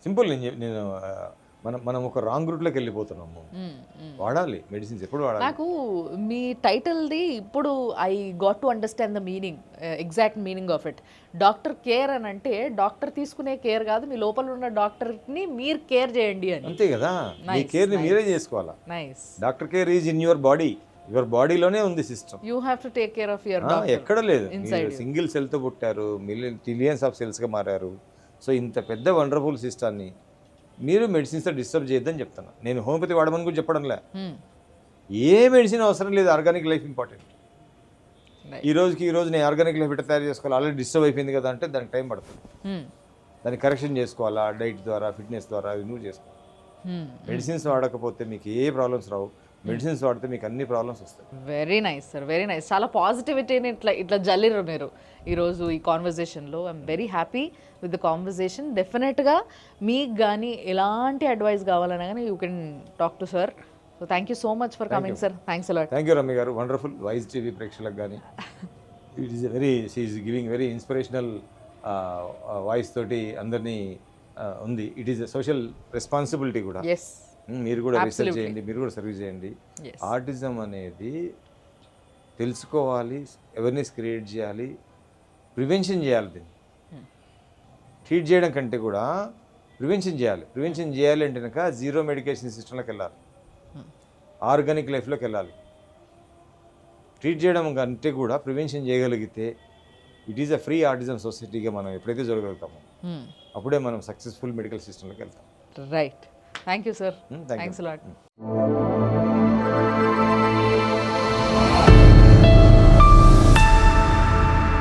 సింపుల్. నేను మనం ఒక రాంగ్ రూట్లోకి వెళ్ళిపోతున్నాము. వాడాలి మెడిసిన్స్, ఎప్పుడు వాడాలి. నాకు మీ టైటిల్ది ఇప్పుడు I got to understand the meaning, exact meaning of it. Doctor care అని అంటే డాక్టర్ తీసుకునే కేర్ కాదు, మీ లోపల ఉన్న డాక్టర్ని మీరు కేర్ చేయండి అని. అంతే కదా, మీ కేర్ని మీరే చేసుకోవాలా. Nice. Doctor care is in your body. Your బాడీలోనే ఉంది system. You have to take care of your doctor. ఎక్కడ లేదు. సింగిల్ సెల్తో పుట్టారు, ట్రిలియన్స్ ఆఫ్ సెల్స్గా మారారు. సో ఇంత పెద్ద వండర్ఫుల్ సిస్టాన్ని మీరు మెడిసిన్స్తో డిస్టర్బ్ చేయొద్దని చెప్తాను. నేను హోమియోపతి వాడమని కూడా చెప్పడంలే. ఏ మెడిసిన్ అవసరం లేదు, ఆర్గానిక్ లైఫ్ ఇంపార్టెంట్. ఈ రోజు నేను ఆర్గానిక్ లైఫ్ ఎట్లా తయారు చేసుకోవాలి, ఆల్రెడీ డిస్టర్బ్ అయిపోయింది కదా అంటే దానికి టైం పడుతుంది. దాన్ని కరెక్షన్ చేసుకోవాలా, డైట్ ద్వారా, ఫిట్నెస్ ద్వారా రిమూవ్ చేసుకోవాలి. మెడిసిన్స్ వాడకపోతే మీకు ఏ ప్రాబ్లమ్స్ రావు, మెడిసిన్స్ వాడితే మీకు అన్ని ప్రాబ్లమ్స్ వస్తాయి. Very nice sir, very nice. చాలా పాజిటివిటీని ఇట్లా జల్లిరు మీరు ఈరోజు ఈ కాన్వర్జేషన్లో. I'm very happy with the conversation. డెఫినెట్గా మీకు కానీ ఎలాంటి అడ్వైస్ కావాలన్నా కానీ you can talk to sir. So thank you so much for coming sir. Thanks a lot. Thank you Ramya garu. Wonderful. Wise TV ప్రేక్షకులకు కానీ it is very, she is giving very inspirational voice తోటి అందరినీ ఉంది. It is a social responsibility కూడా. ఎస్, మీరు కూడా రీసెర్చ్ చేయండి, మీరు కూడా సర్వీస్ చేయండి. ఆటిజం అనేది తెలుసుకోవాలి, అవేర్నెస్ క్రియేట్ చేయాలి, ప్రివెన్షన్ చేయాలి. దీన్ని ట్రీట్ చేయడం కంటే కూడా ప్రివెన్షన్ చేయాలి. ప్రివెన్షన్ చేయాలి అంటే కనుక జీరో మెడికేషన్ సిస్టంలోకి వెళ్ళాలి, ఆర్గానిక్ లైఫ్లోకి వెళ్ళాలి. ట్రీట్ చేయడం కంటే కూడా ప్రివెన్షన్ చేయగలిగితే it is a free autism సొసైటీగా మనం ఎప్పుడైతే చూడగలుగుతామో అప్పుడే మనం సక్సెస్ఫుల్ మెడికల్ సిస్టంలోకి వెళ్తాం. Right. Thank you sir. Thank thanks allot.